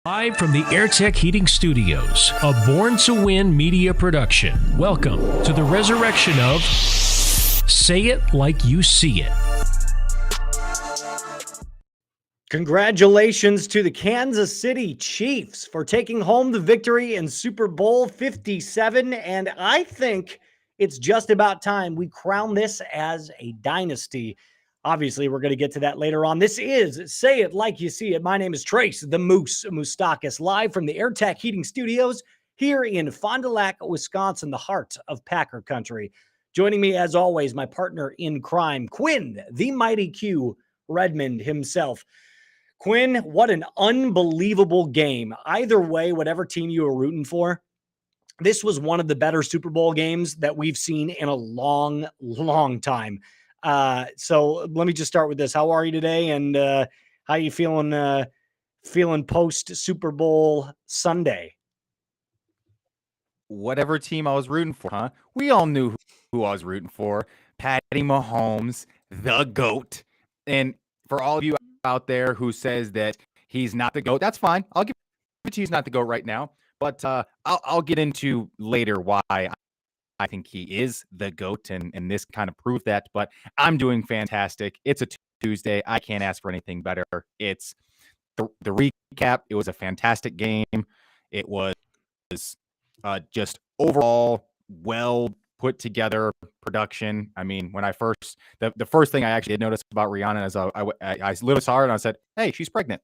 Live from the AirTech Heating Studios, a Born to Win media production. Welcome to the resurrection of Say It Like You See It. Congratulations to the Kansas City Chiefs for taking home the victory in Super Bowl 57. And I think it's just about time we crown this as a dynasty. Obviously, we're going to get to that later on. This is Say It Like You See It. My name is Trace, the Moose Moustakis, live from the AirTech Heating Studios here in Fond du Lac, Wisconsin, the heart of Packer country. Joining me, as always, my partner in crime, Quinn, the mighty Q Redmond himself. Quinn, what an unbelievable game. Either way, whatever team you were rooting for, this was one of the better Super Bowl games that we've seen in a long, long time. So let me just start with this. How are you today? And how you feeling post Super Bowl Sunday? Whatever team I was rooting for, huh? We all knew who I was rooting for. Patty Mahomes, the GOAT. And for all of you out there who says that he's not the GOAT, that's fine. I'll give it to you he's not the GOAT right now. But I'll get into later why I think he is the GOAT, and this kind of proves that. But I'm doing fantastic. It's a Tuesday. I can't ask for anything better. It's the recap. It was a fantastic game. It was just overall well put together production. I mean, when I first, the first thing I actually did notice about Rihanna is I literally saw her and I said, "Hey, she's pregnant."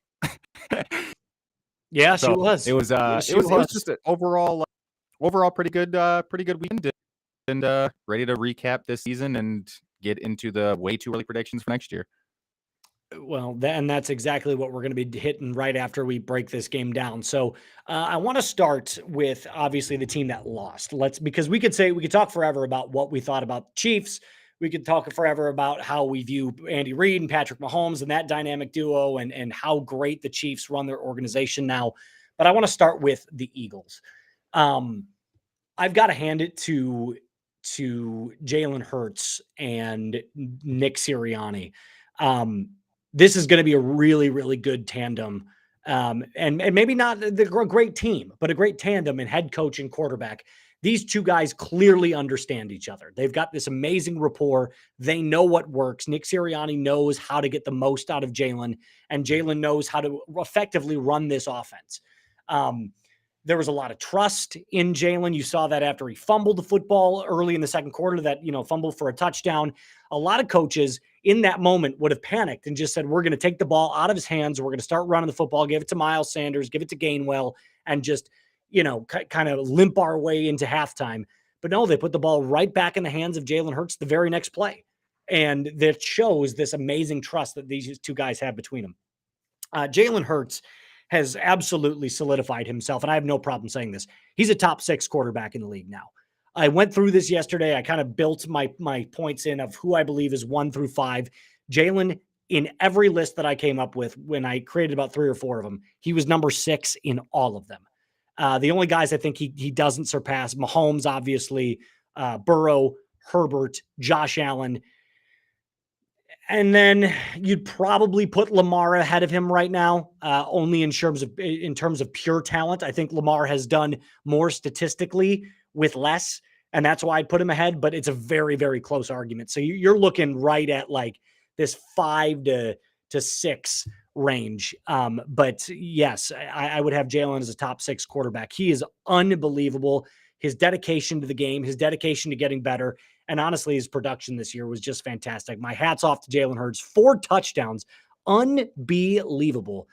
Yeah, so she was. It was it was just an overall pretty good weekend, and ready to recap this season and get into the way too early predictions for next year. Well, and that's exactly what we're going to be hitting right after we break this game down. So I want to start with obviously the team that lost. Because we could talk forever about what we thought about the Chiefs. We could talk forever about how we view Andy Reid and Patrick Mahomes and that dynamic duo and how great the Chiefs run their organization now. But I want to start with the Eagles. I've got to hand it to Jalen Hurts and Nick Sirianni. This is going to be a really, really good tandem. And maybe not the great team, but a great tandem in head coach and quarterback. These two guys clearly understand each other. They've got this amazing rapport. They know what works. Nick Sirianni knows how to get the most out of Jalen, and Jalen knows how to effectively run this offense. There was a lot of trust in Jalen. You saw that after he fumbled the football early in the second quarter, that, fumbled for a touchdown. A lot of coaches in that moment would have panicked and just said, we're going to take the ball out of his hands. We're going to start running the football, give it to Miles Sanders, give it to Gainwell, and just, kind of limp our way into halftime. But no, they put the ball right back in the hands of Jalen Hurts the very next play. And that shows this amazing trust that these two guys have between them. Jalen Hurts has absolutely solidified himself, and I have no problem saying this. He's a top 6 quarterback in the league now. I went through this yesterday. I kind of built my points in of who I believe is 1 through 5. Jalen, in every list that I came up with, when I created about 3 or 4 of them, he was number 6 in all of them. The only guys I think he doesn't surpass, Mahomes, obviously, Burrow, Herbert, Josh Allen. And then you'd probably put Lamar ahead of him right now, only in terms of pure talent. I think Lamar has done more statistically with less, and that's why I'd put him ahead. But it's a very, very close argument. So you're looking right at like this 5 to 6 range. But yes, I would have Jalen as a top 6 quarterback. He is unbelievable. His dedication to the game, his dedication to getting better. And honestly, his production this year was just fantastic. My hat's off to Jalen Hurts. 4 touchdowns. Unbelievable.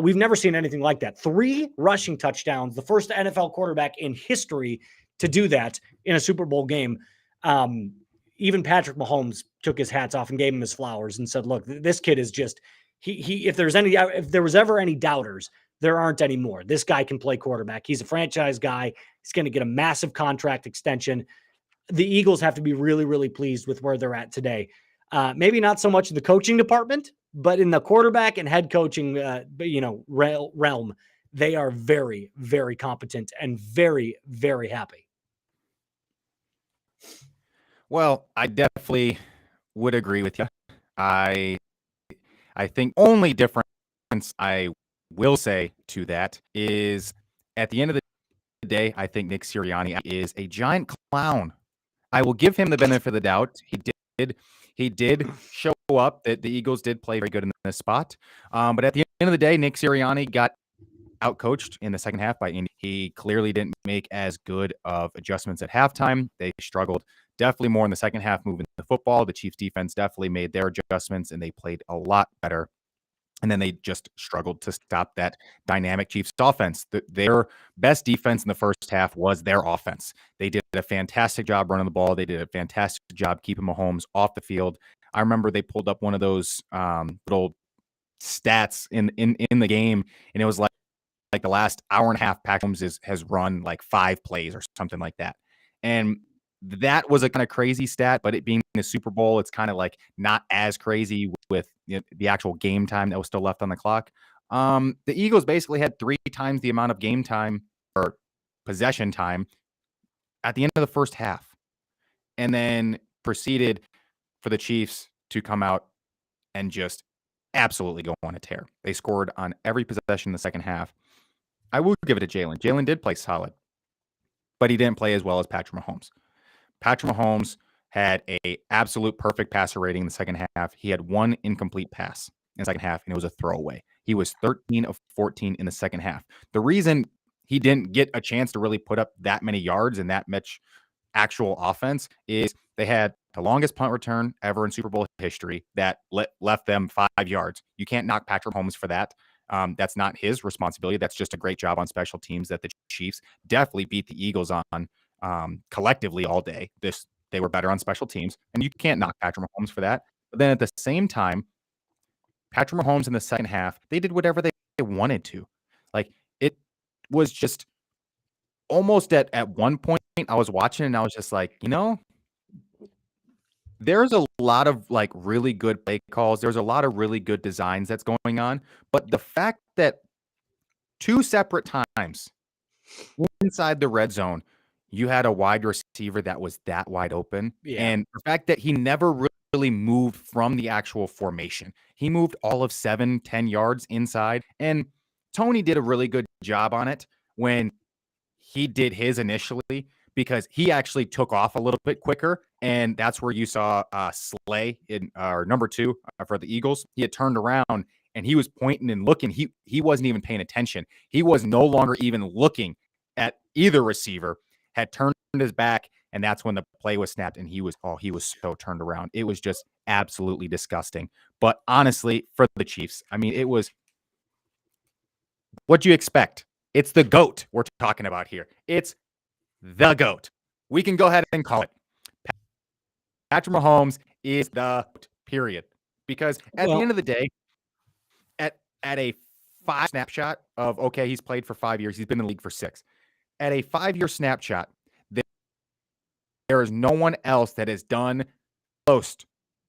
We've never seen anything like that. 3 rushing touchdowns. The first NFL quarterback in history to do that in a Super Bowl game. Even Patrick Mahomes took his hats off and gave him his flowers and said, look, this kid is just, if there was ever any doubters, there aren't any more. This guy can play quarterback. He's a franchise guy. He's going to get a massive contract extension. The Eagles have to be really, really pleased with where they're at today. Maybe not so much in the coaching department, but in the quarterback and head coaching, realm, they are very, very competent and very, very happy. Well, I definitely would agree with you. I think only difference I will say to that is at the end of the day, I think Nick Sirianni is a giant clown. I will give him the benefit of the doubt. He did show up that the Eagles did play very good in this spot. But at the end of the day, Nick Sirianni got outcoached in the second half by Indy. He clearly didn't make as good of adjustments at halftime. They struggled definitely more in the second half moving the football. The Chiefs defense definitely made their adjustments and they played a lot better. And then they just struggled to stop that dynamic Chiefs offense. Their best defense in the first half was their offense. They did a fantastic job running the ball. They did a fantastic job keeping Mahomes off the field. I remember they pulled up one of those little stats in the game, and it was like the last hour and a half, Patrick Mahomes has run like 5 plays or something like that. And that was a kind of crazy stat, but it being the Super Bowl, it's kind of like not as crazy with the actual game time that was still left on the clock. The Eagles basically had 3 times the amount of game time or possession time at the end of the first half, and then proceeded for the Chiefs to come out and just absolutely go on a tear. They scored on every possession in the second half. I will give it to Jalen. Jalen did play solid, but he didn't play as well as Patrick Mahomes. Patrick Mahomes had a absolute perfect passer rating in the second half. He had 1 incomplete pass in the second half, and it was a throwaway. He was 13 of 14 in the second half. The reason he didn't get a chance to really put up that many yards and that much actual offense is they had the longest punt return ever in Super Bowl history that left them 5 yards. You can't knock Patrick Mahomes for that. That's not his responsibility. That's just a great job on special teams that the Chiefs definitely beat the Eagles on collectively all day. They were better on special teams, and you can't knock Patrick Mahomes for that. But then at the same time, Patrick Mahomes in the second half, they did whatever they wanted to. Like, it was just almost at one point I was watching and I was just like, there's a lot of like really good play calls. There's a lot of really good designs that's going on. But the fact that 2 separate times inside the red zone, you had a wide receiver that was that wide open. Yeah. And the fact that he never really moved from the actual formation. He moved all of 7-10 yards inside. And Tony did a really good job on it when he did his initially, because he actually took off a little bit quicker. And that's where you saw Slay in number 2 for the Eagles. He had turned around and he was pointing and looking. He wasn't even paying attention. He was no longer even looking at either receiver, had turned his back, and that's when the play was snapped, and he was so turned around. It was just absolutely disgusting. But honestly, for the Chiefs, I mean, it was what you expect. It's the GOAT we're talking about here. It's the GOAT. We can go ahead and call it. Patrick Mahomes is the GOAT, period. Because at the end of the day, at a 5 snapshot of, okay, he's played for 5 years, he's been in the league for 6. At a 5-year snapshot, there is no one else that has done close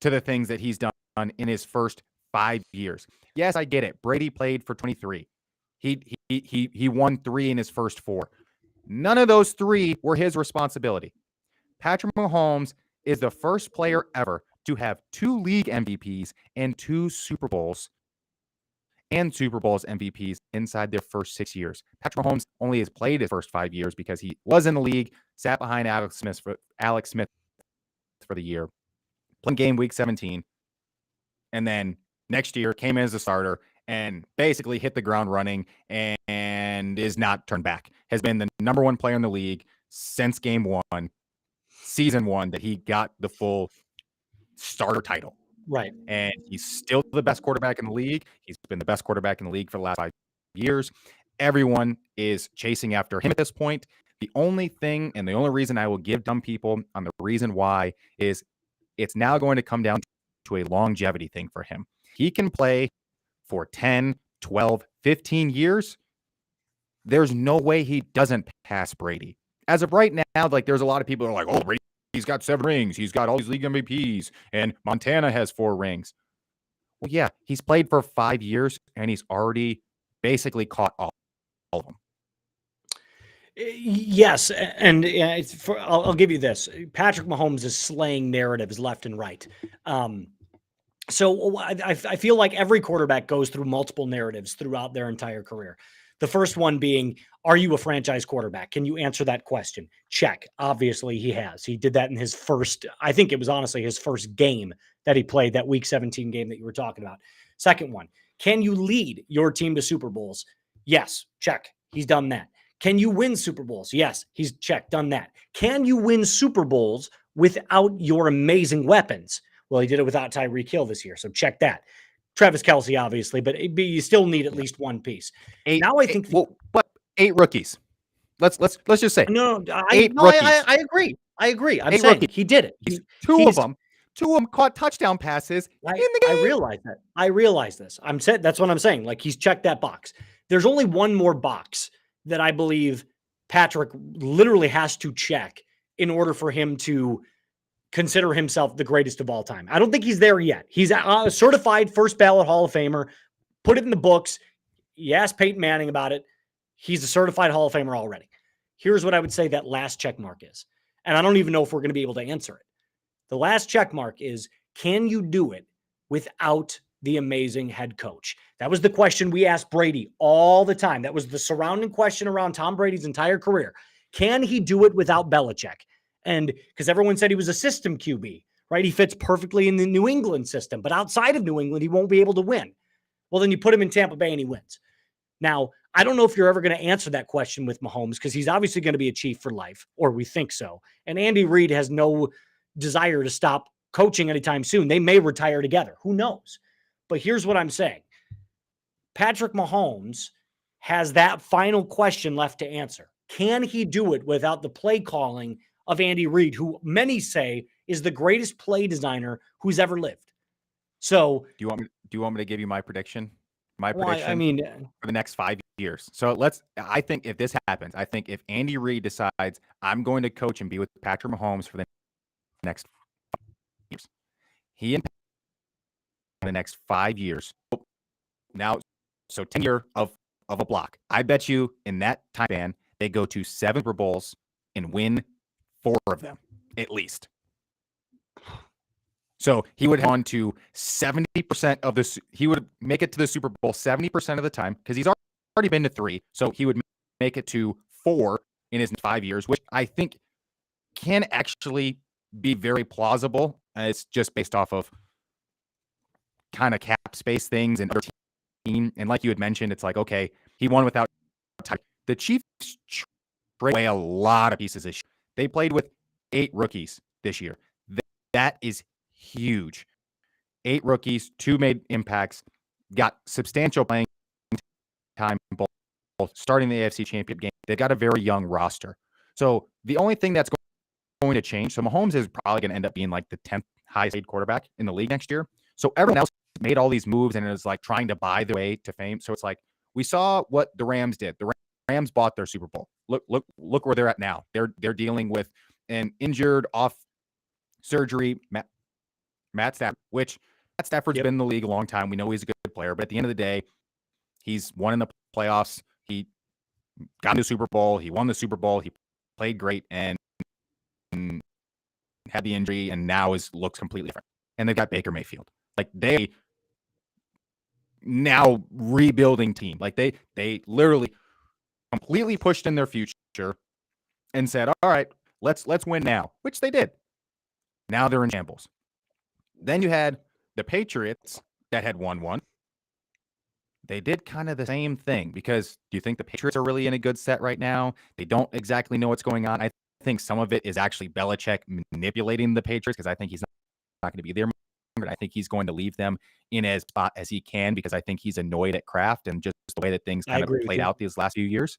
to the things that he's done in his first 5 years. Yes, I get it. Brady played for 23. He won 3 in his first 4. None of those 3 were his responsibility. Patrick Mahomes is the first player ever to have 2 league MVPs and 2 Super Bowls and Super Bowls MVPs inside their first 6 years. Patrick Mahomes only has played his first 5 years because he was in the league, sat behind Alex Smith for the year, playing game week 17, and then next year came in as a starter and basically hit the ground running and is not turned back. Has been the number 1 player in the league since game 1, season 1, that he got the full starter title. Right. And he's still the best quarterback in the league. He's been the best quarterback in the league for the last 5 years. Everyone is chasing after him at this point. The only thing and the only reason I will give dumb people on the reason why is it's now going to come down to a longevity thing for him. He can play for 10, 12, 15 years. There's no way he doesn't pass Brady. As of right now, like, there's a lot of people who are like, oh, Brady, he's got 7 rings. He's got all these league MVPs, and Montana has 4 rings. Well, yeah, he's played for 5 years, and he's already basically caught all of them. Yes, and I'll give you this. Patrick Mahomes is slaying narratives left and right. So I feel like every quarterback goes through multiple narratives throughout their entire career. The first one being, are you a franchise quarterback? Can you answer that question? Check. Obviously, he has. He did that in his first, I think it was honestly his first game that he played, that week 17 game that you were talking about. Second one, can you lead your team to Super Bowls? Yes. Check. He's done that. Can you win Super Bowls? Yes. He's done that. Can you win Super Bowls without your amazing weapons? Well, he did it without Tyreek Hill this year, so check that. Travis Kelce, obviously, but you still need at least one piece. Now I think but 8 rookies. Let's just say no, eight rookies. I agree. I agree. I'm 8 saying rookies. he did it. Two of them caught touchdown passes in the game. I realize that. I realize this. That's what I'm saying. Like, he's checked that box. There's only one more box that I believe Patrick literally has to check in order for him to consider himself the greatest of all time. I don't think he's there yet. He's a certified first ballot Hall of Famer. Put it in the books. You ask Peyton Manning about it. He's a certified Hall of Famer already. Here's what I would say that last check mark is. And I don't even know if we're going to be able to answer it. The last check mark is, can you do it without the amazing head coach? That was the question we asked Brady all the time. That was the surrounding question around Tom Brady's entire career. Can he do it without Belichick? And because everyone said he was a system QB, right? He fits perfectly in the New England system, but outside of New England, he won't be able to win. Well, then you put him in Tampa Bay and he wins. Now, I don't know if you're ever going to answer that question with Mahomes, because he's obviously going to be a Chief for life, or we think so. And Andy Reid has no desire to stop coaching anytime soon. They may retire together. Who knows? But here's what I'm saying. Patrick Mahomes has that final question left to answer. Can he do it without the play calling of Andy Reid, who many say is the greatest play designer who's ever lived? So do you want me to give you my prediction? For the next 5 years. So I think if this happens, I think if Andy Reid decides I'm going to coach and be with Patrick Mahomes for the next 5 years, he in the next 5 years. Now, so 10 years of a block. I bet you in that time span, they go to 7 Super Bowls and win 4 of them, at least. So he would have on to 70% of this. He would make it to the Super Bowl 70% of the time, because he's already been to 3. So he would make it to 4 in his 5 years, which I think can actually be very plausible. It's just based off of kind of cap space things and other team. And like you had mentioned, it's like, okay, he won without the Chiefs trade away a lot of pieces this year. They played with 8 rookies this year. That is huge. 8 rookies, 2 made impacts, got substantial playing time, both starting the AFC Championship game. They've got a very young roster. So the only thing that's going to change, so Mahomes is probably going to end up being like the 10th highest paid quarterback in the league next year. So everyone else made all these moves and is like trying to buy their way to fame. So it's like, we saw what the Rams did. The Rams bought their Super Bowl. Look where they're at now. They're dealing with an injured off surgery Matt Stafford, which Matt Stafford's been in the league a long time. We know he's a good player, but at the end of the day, he's won in the playoffs. He got into the Super Bowl. He won the Super Bowl. He played great and had the injury, and now looks completely different. And they've got Baker Mayfield. Like, they now rebuilding team. Like, they literally completely pushed in their future and said, all right, let's win now, which they did. Now they're in shambles. Then you had the Patriots that had won one. They did kind of the same thing, because do you think the Patriots are really in a good set right now? They don't exactly know what's going on. I think some of it is actually Belichick manipulating the Patriots, because I think he's not going to be there. I think he's going to leave them in as spot as he can, because I think he's annoyed at Kraft and just the way that things kind of played out these last few years.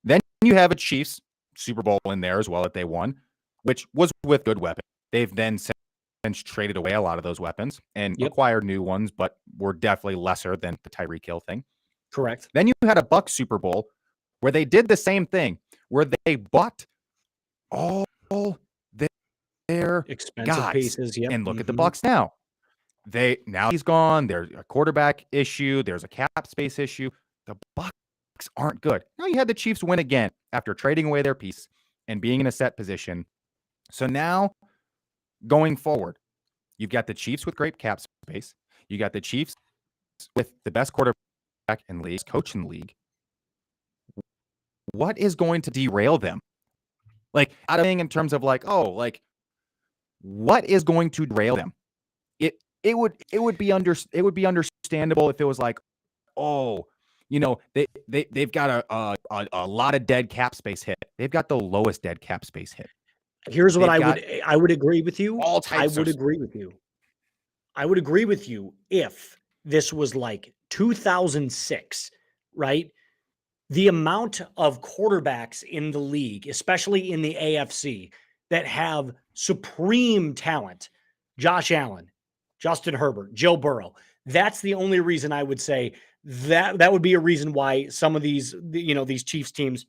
Then you have a Chiefs Super Bowl in there as well that they won, which was with good weapons. They've then traded away a lot of those weapons and acquired new ones, but were definitely lesser than the Tyreek Hill thing. Correct. Then you had a Bucs Super Bowl where they did the same thing, where they bought all their expensive guys. Pieces. Yep. And look at the Bucs now. Now he's gone. There's a quarterback issue. There's a cap space issue. The Bucs aren't good. Now you had the Chiefs win again after trading away their piece and being in a set position. So now, going forward, You've got the Chiefs with great cap space. You got the Chiefs with the best quarterback in the league, coach in the league. What is going to derail them? Like, out of thing in terms of like, oh, like, what is going to derail them? It would be understandable if it was like, oh, you know, they've got a lot of dead cap space hit. They've got the lowest dead cap space hit. Here's what They've I would agree with you. all types I would agree with you if this was like 2006, right? The amount of quarterbacks in the league, especially in the AFC, that have supreme talent, Josh Allen, Justin Herbert, Joe Burrow. That's the only reason I would say that would be a reason why some of these, these Chiefs teams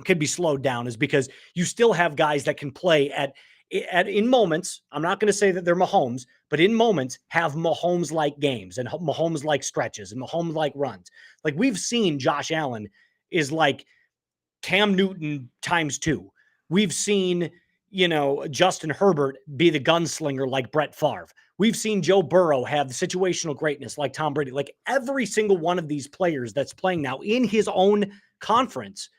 could be slowed down, is because you still have guys that can play at in moments. I'm not going to say that they're Mahomes, but in moments have Mahomes like games and Mahomes like stretches and Mahomes like runs. Like we've seen Josh Allen is like Cam Newton times 2. We've seen, Justin Herbert be the gunslinger like Brett Favre. We've seen Joe Burrow have situational greatness like Tom Brady. Like every single one of these players that's playing now in his own conference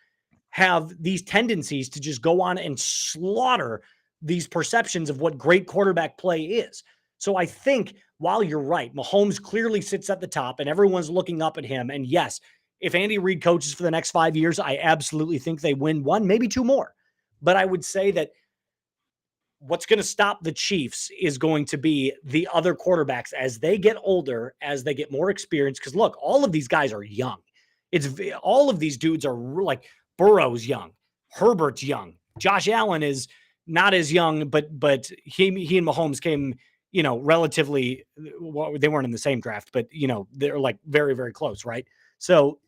have these tendencies to just go on and slaughter these perceptions of what great quarterback play is. So I think while you're right, Mahomes clearly sits at the top and everyone's looking up at him. And yes, if Andy Reid coaches for the next 5 years, I absolutely think they win 1, maybe 2 more. But I would say that what's going to stop the Chiefs is going to be the other quarterbacks as they get older, as they get more experience. Because look, all of these guys are young. All of these dudes are like Burrow's young, Herbert's young, Josh Allen is not as young, but he and Mahomes came, relatively. Well, they weren't in the same draft, but they're like very, very close, right? So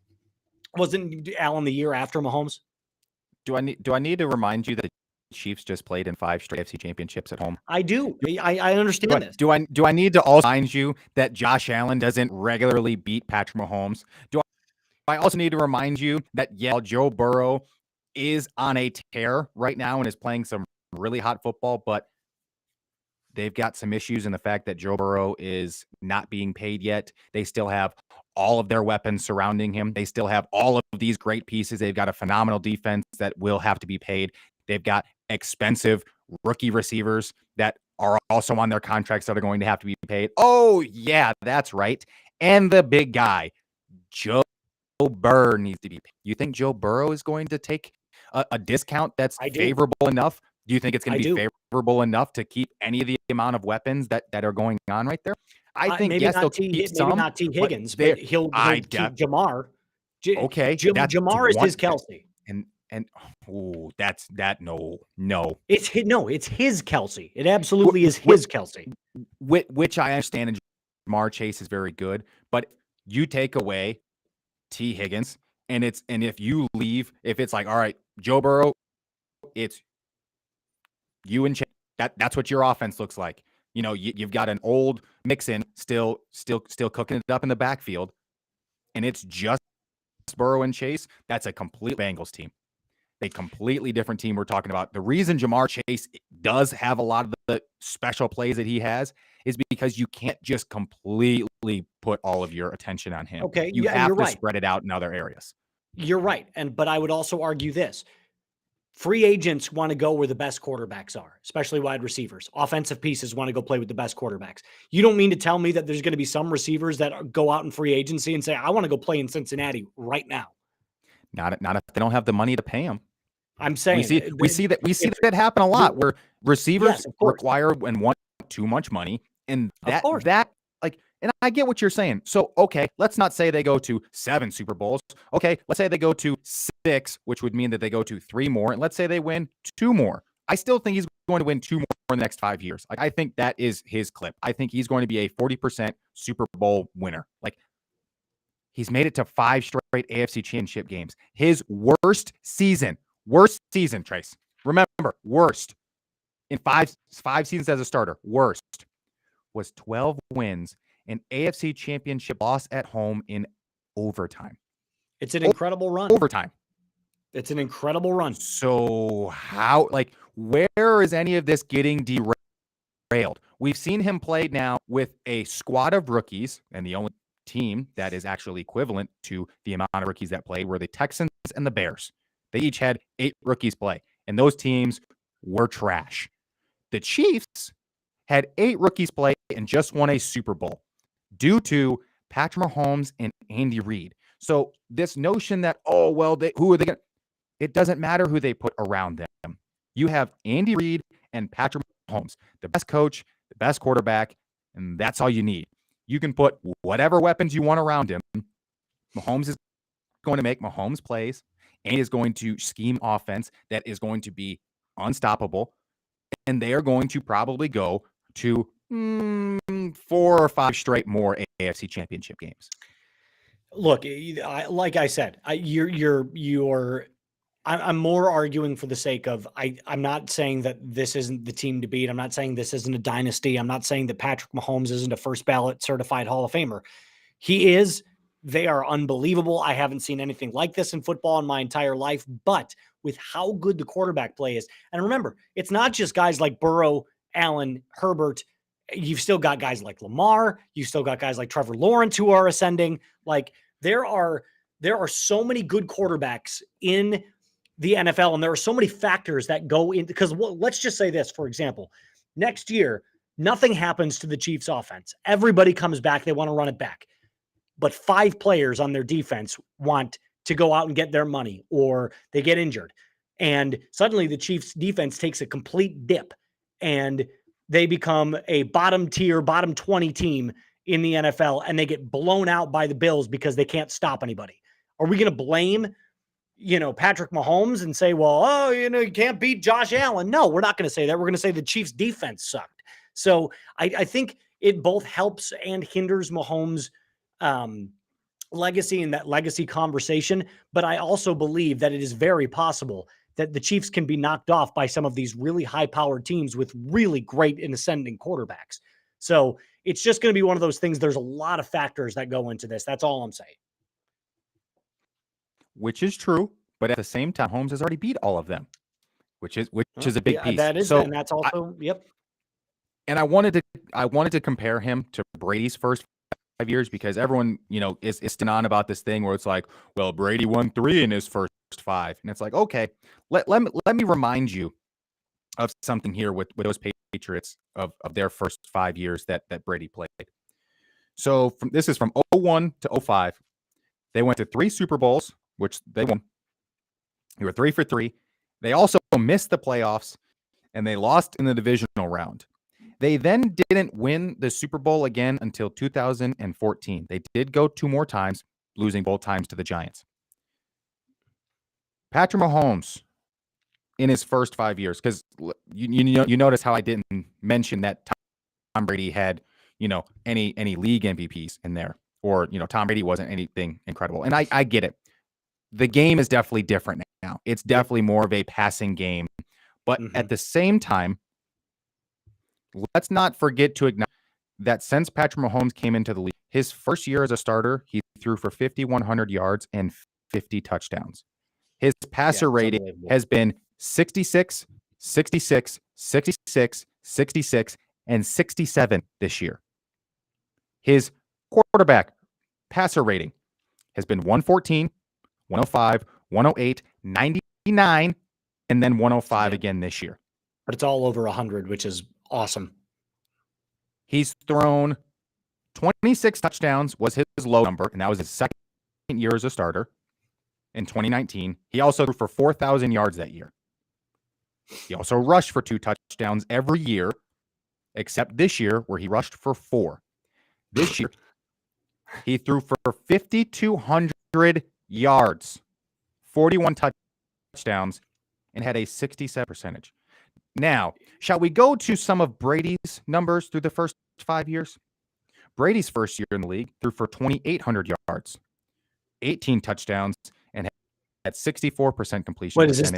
wasn't Allen the year after Mahomes? Do I need to remind you that the Chiefs just played in 5 straight AFC championships at home? I do. I understand this. Do I need to also remind you that Josh Allen doesn't regularly beat Patrick Mahomes? Do I also need to remind you that, yeah, Joe Burrow is on a tear right now and is playing some really hot football, but they've got some issues in the fact that Joe Burrow is not being paid yet. They still have all of their weapons surrounding him. They still have all of these great pieces. They've got a phenomenal defense that will have to be paid. They've got expensive rookie receivers that are also on their contracts that are going to have to be paid. Oh, yeah, that's right. And the big guy, Joe Burrow, needs to be paid. You think Joe Burrow is going to take a discount that's favorable enough? Do you think it's going to be favorable enough to keep any of the amount of weapons that are going on right there? I think, yes, they'll keep some. Maybe not T. Higgins, but he'll keep Jamar. Okay. Jamar is his Kelsey. And no. It's his Kelsey. It absolutely is his Kelsey. Which I understand, and Jamar Chase is very good, but you take away T. Higgins, and if you leave, if it's like, all right, Joe Burrow, it's you and Chase. That's what your offense looks like. You've got an old Mixon still cooking it up in the backfield, and it's just Burrow and Chase. That's a complete Bengals team. A completely different team we're talking about. The reason Jamar Chase does have a lot of the special plays that he has is because you can't just completely put all of your attention on him. Okay, you have to spread it out in other areas. You're right. But I would also argue this. Free agents want to go where the best quarterbacks are, especially wide receivers. Offensive pieces want to go play with the best quarterbacks. You don't mean to tell me that there's going to be some receivers that go out in free agency and say, I want to go play in Cincinnati right now. Not if they don't have the money to pay them. I'm saying we see that happen a lot where receivers require and want too much money, and and I get what you're saying. So, okay, let's not say they go to 7 Super Bowls. Okay, let's say they go to 6, which would mean that they go to 3 more, and let's say they win 2 more. I still think he's going to win 2 more in the next 5 years. Like, I think that is his clip. I think he's going to be a 40% Super Bowl winner. Like, he's made it to 5 straight AFC Championship games. His worst season, Trace. Remember, worst in five seasons as a starter, worst was 12 wins, an AFC Championship loss at home in overtime. It's an incredible run. Overtime. It's an incredible run. So where is any of this getting derailed? We've seen him play now with a squad of rookies, and the only team that is actually equivalent to the amount of rookies that played were the Texans and the Bears. They each had 8 rookies play, and those teams were trash. The Chiefs had 8 rookies play and just won a Super Bowl due to Patrick Mahomes and Andy Reid. So this notion that, oh, well, who are they going to? It doesn't matter who they put around them. You have Andy Reid and Patrick Mahomes, the best coach, the best quarterback, and that's all you need. You can put whatever weapons you want around him. Mahomes is going to make Mahomes plays and is going to scheme offense that is going to be unstoppable. And they are going to probably go to 4 or 5 straight more AFC championship games. Look, like I said, I'm more arguing for the sake of, I'm not saying that this isn't the team to beat. I'm not saying this isn't a dynasty. I'm not saying that Patrick Mahomes isn't a first ballot certified Hall of Famer. He is. They are unbelievable. I haven't seen anything like this in football in my entire life, but with how good the quarterback play is. And remember, it's not just guys like Burrow, Allen, Herbert. You've still got guys like Lamar. You've still got guys like Trevor Lawrence who are ascending. Like there are so many good quarterbacks in the NFL, and there are so many factors that go in, because let's just say this, for example, next year, nothing happens to the Chiefs offense. Everybody comes back. They want to run it back. But 5 players on their defense want to go out and get their money, or they get injured. And suddenly the Chiefs defense takes a complete dip and they become a bottom tier, bottom 20 team in the NFL, and they get blown out by the Bills because they can't stop anybody. Are we going to blame, Patrick Mahomes and say, well, you can't beat Josh Allen? No, we're not going to say that. We're going to say the Chiefs defense sucked. So I think it both helps and hinders Mahomes' legacy and that legacy conversation. But I also believe that it is very possible that the Chiefs can be knocked off by some of these really high-powered teams with really great and ascending quarterbacks. So it's just going to be one of those things. There's a lot of factors that go into this. That's all I'm saying. Which is true, but at the same time, Holmes has already beat all of them, which is a big piece. That is, so and that's also, yep. And I wanted to compare him to Brady's first 5 years, because everyone, is still on about this thing where it's like, well, Brady won 3 in his first 5. And it's like, okay, let me remind you of something here with those Patriots of their first 5 years that Brady played. So this is from 2001 to 2005. They went to 3 Super Bowls, which they won. They were 3 for 3. They also missed the playoffs, and they lost in the divisional round. They then didn't win the Super Bowl again until 2014. They did go 2 more times, losing both times to the Giants. Patrick Mahomes, in his first 5 years, because you notice how I didn't mention that Tom Brady had, any league MVPs in there, or, Tom Brady wasn't anything incredible. And I get it. The game is definitely different now. It's definitely more of a passing game. But at the same time, let's not forget to acknowledge that since Patrick Mahomes came into the league, his first year as a starter, he threw for 5,100 yards and 50 touchdowns. His passer rating has been 66, 66, 66, 66, and 67 this year. His quarterback passer rating has been 114, 105, 108, 99, and then 105 again this year. But it's all over 100, which is awesome. He's thrown 26 touchdowns was his low number, and that was his second year as a starter in 2019. He also threw for 4,000 yards that year. He also rushed for 2 touchdowns every year, except this year where he rushed for 4. This year, he threw for 5,200 yards, 41 touchdowns, and had a 67 percentage. Now, shall we go to some of Brady's numbers through the first 5 years? Brady's first year in the league threw for 2,800 yards, 18 touchdowns, and had 64% completion. Wait, is this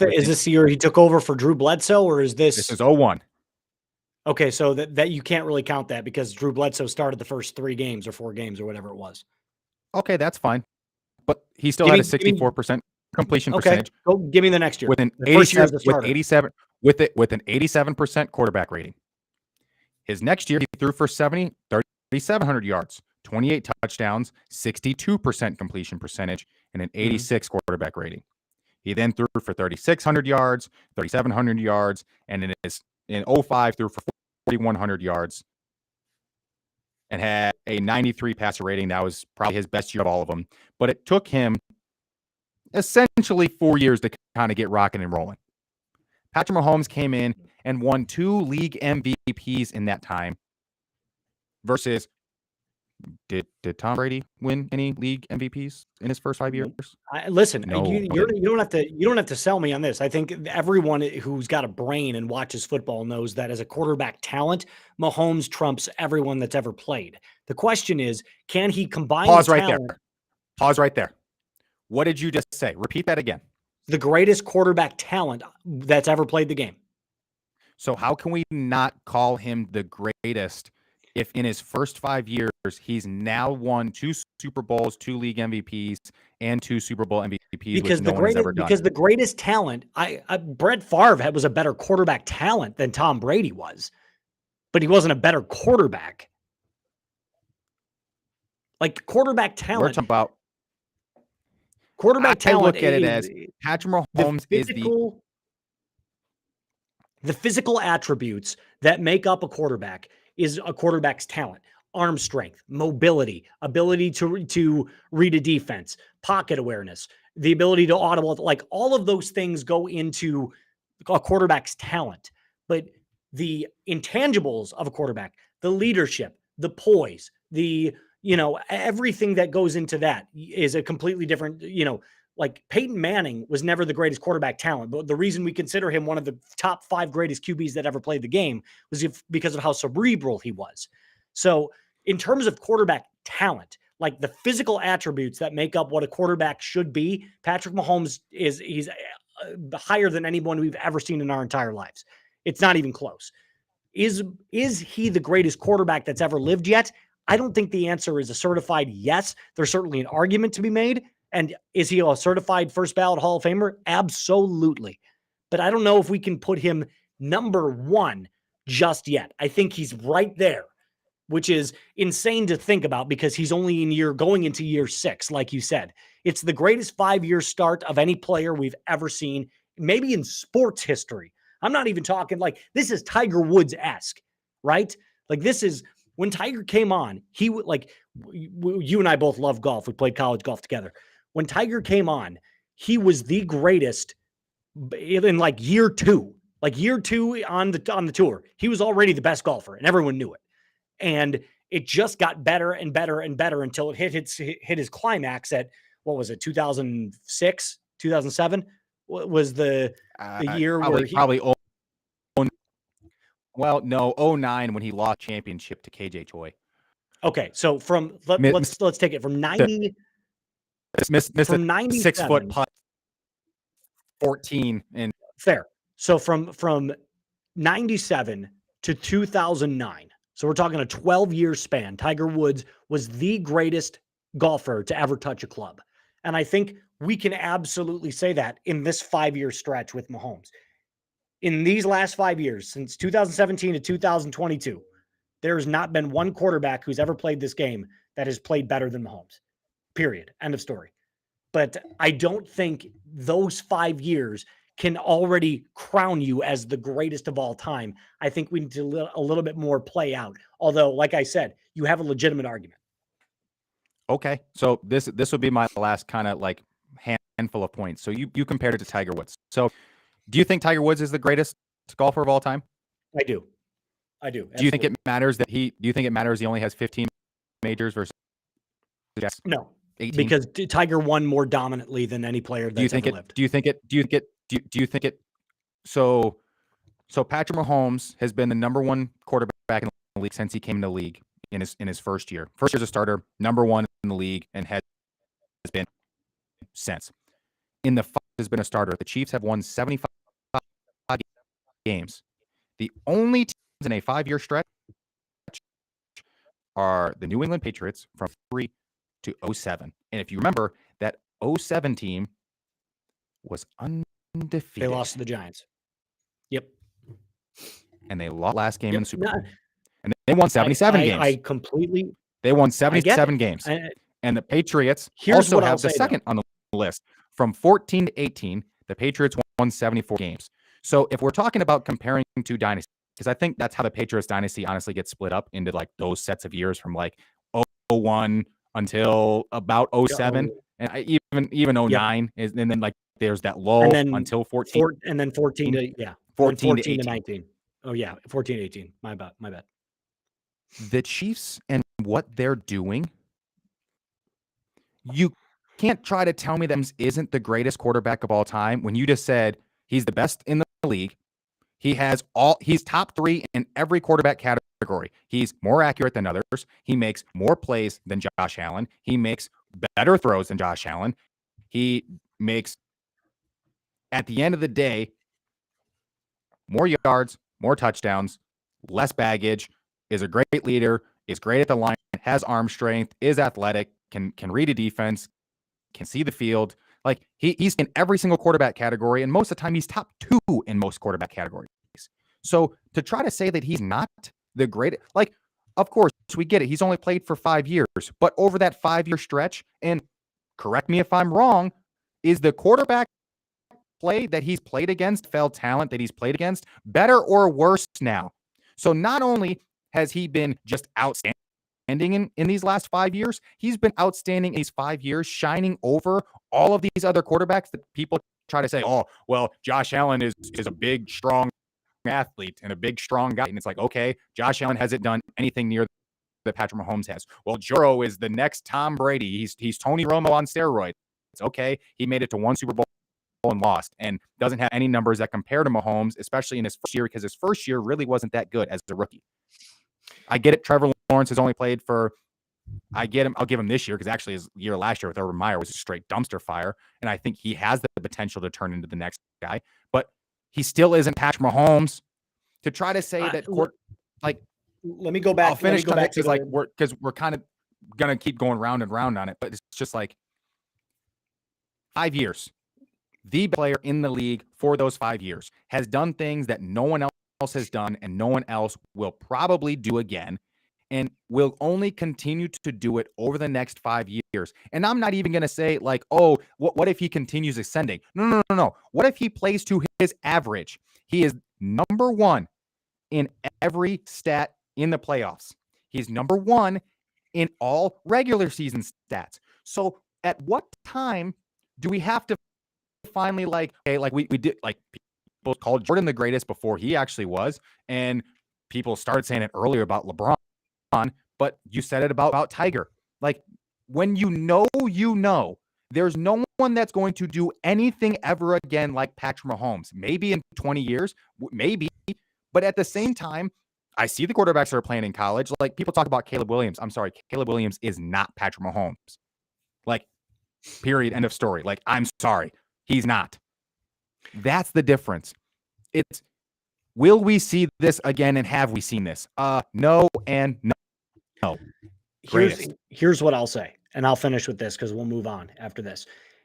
the year he took over for Drew Bledsoe, or is this? This is 2001. Okay, so that you can't really count that because Drew Bledsoe started the first 3 games or 4 games or whatever it was. Okay, that's fine. But he still had a 64% completion percentage. Go give me the next year. With an 87% quarterback rating. His next year, he threw for 3,700 yards, 28 touchdowns, 62% completion percentage, and an 86 quarterback rating. He then threw for 3,600 yards, 3,700 yards, and in 05 threw for 4,100 yards and had a 93 passer rating. That was probably his best year of all of them. But it took him essentially 4 years to kind of get rocking and rolling. Patrick Mahomes came in and won 2 league MVPs in that time versus did Tom Brady win any league MVPs in his first 5 years? Listen, No. you don't have to sell me on this. I think everyone who's got a brain and watches football knows that as a quarterback talent, Mahomes trumps everyone that's ever played. The question is, can he combine Pause the right talent? there. Pause right there. What did you just say? Repeat that again. The greatest quarterback talent that's ever played the game. So how can we not call him the greatest if in his first 5 years, he's now won 2 Super Bowls, 2 league MVPs, and 2 Super Bowl MVPs, Because which no one has ever done? Because the greatest talent, Brett Favre was a better quarterback talent than Tom Brady was, but he wasn't a better quarterback. Like quarterback talent. We're talking about quarterback talent. I look at it as Patrick Mahomes is the physical attributes that make up a quarterback is a quarterback's talent. Arm strength, mobility, ability to read a defense, pocket awareness, the ability to audible, like all of those things go into a quarterback's talent. But the intangibles of a quarterback, the leadership, the poise, everything that goes into that is a completely different, like Peyton Manning was never the greatest quarterback talent, but the reason we consider him one of the top 5 greatest QBs that ever played the game was because of how cerebral he was. So in terms of quarterback talent, like the physical attributes that make up what a quarterback should be, Patrick Mahomes he's higher than anyone we've ever seen in our entire lives. It's not even close. Is he the greatest quarterback that's ever lived yet? I don't think the answer is a certified yes. There's certainly an argument to be made. And is he a certified first ballot Hall of Famer? Absolutely. But I don't know if we can put him number 1 just yet. I think he's right there, which is insane to think about because he's only going into year 6, like you said. It's the greatest 5-year start of any player we've ever seen, maybe in sports history. I'm not even talking like this is Tiger Woods-esque, right? Like this is when Tiger came on, he would like you and I both love golf. We played college golf together. When Tiger came on, he was the greatest in like year 2 on the tour. He was already the best golfer and everyone knew it. And it just got better and better and better until it hit his climax at, what was it, 2006, 2007 was the year where he... Probably 09 when he lost championship to KJ Choi. Okay, so let's take it from 90... From 6 foot putt 14 and fair. So from 97 to 2009. So we're talking a 12-year span. Tiger Woods was the greatest golfer to ever touch a club. And I think we can absolutely say that in this 5-year stretch with Mahomes. In these last 5 years, since 2017 to 2022, there has not been one quarterback who's ever played this game that has played better than Mahomes. Period. End of story. But I don't think those 5 years can already crown you as the greatest of all time. I think we need to a little bit more play out. Although, like I said, you have a legitimate argument. Okay. So this would be my last kind of like handful of points. So you compared it to Tiger Woods. So do you think Tiger Woods is the greatest golfer of all time? I do. Absolutely. Do you think it matters he only has 15 majors versus No. 18? Because Tiger won more dominantly than any player that's ever lived. Do you think it? So Patrick Mahomes has been the number 1 quarterback in the league since he came in the league in his first year. First year as a starter, number 1 in the league, and has been since. In the 5 has been a starter. The Chiefs have won 75 games. The only teams in a 5-year stretch are the New England Patriots from 3 to 07. And if you remember, that 07 team was undefeated. They lost to the Giants. Yep. And they lost last game in Super Bowl. And they won 77 games. I completely. They won I get 77 it. games. And the Patriots Here's also what I'll have the say, second on the list. From 14 to 18, the Patriots won 74 games. So if we're talking about comparing to Dynasty, because I think that's how the Patriots Dynasty honestly gets split up into like those sets of years from like 01 until about 07. And even 09 is, and then like there's that lull And then until 14. and then 14 to 14 to 14 to 18. 19. Oh yeah, 14 to 18. My bad. The Chiefs and what they're doing, you can't try to tell me that Mahomes isn't the greatest quarterback of all time when you just said he's the best in the league. He's top 3 in every quarterback category. He's more accurate than others. He makes more plays than Josh Allen. He makes better throws than Josh Allen. He makes, at the end of the day, more yards, more touchdowns, less baggage, is a great leader, is great at the line, has arm strength, is athletic, can read a defense, can see the field. Like he's in every single quarterback category, and most of the time he's top 2 in most quarterback categories. So to try to say that he's not the greatest, like, of course we get it. He's only played for 5 years, but over that 5-year stretch, and correct me if I'm wrong, is the quarterback play that he's played against, fell talent that he's played against, better or worse now? So not only has he been just outstanding in these last 5 years, he's been outstanding in these 5 years, shining over all of these other quarterbacks that people try to say, oh, well, Josh Allen is a big, strong athlete and a big, strong guy. And it's like, okay, Josh Allen hasn't done anything near that Patrick Mahomes has. Well, Joe is the next Tom Brady. He's Tony Romo on steroids. It's okay. He made it to 1 Super Bowl and lost, and doesn't have any numbers that compare to Mahomes, especially in his first year, because his first year really wasn't that good as a rookie. I get it. Trevor Lawrence has only played for, I'll give him this year, because actually his year last year with Urban Meyer was a straight dumpster fire, and I think he has the potential to turn into the next guy, but he still isn't Patrick Mahomes. To try to say that, let me go back. I'll finish because we're kind of gonna keep going round and round on it, but it's just like 5 years. The player in the league for those 5 years has done things that no one else has done, and no one else will probably do again, and will only continue to do it over the next 5 years. And I'm not even going to say like, oh, what if he continues ascending? No. What if he plays to his average? He is number 1 in every stat in the playoffs. He's number 1 in all regular season stats. So at what time do we have to finally we did, like, people called Jordan the greatest before he actually was, and people started saying it earlier about LeBron, but you said it about Tiger. Like, when you know, there's no one that's going to do anything ever again like Patrick Mahomes. Maybe in 20 years, maybe, but at the same time, I see the quarterbacks that are playing in college. Like, people talk about Caleb Williams. I'm sorry, Caleb Williams is not Patrick Mahomes. Like, period, end of story. Like, I'm sorry. He's not. That's the difference. It's, will we see this again, and have we seen this? No and no. Here's what I'll say, and I'll finish with this because we'll move on after this.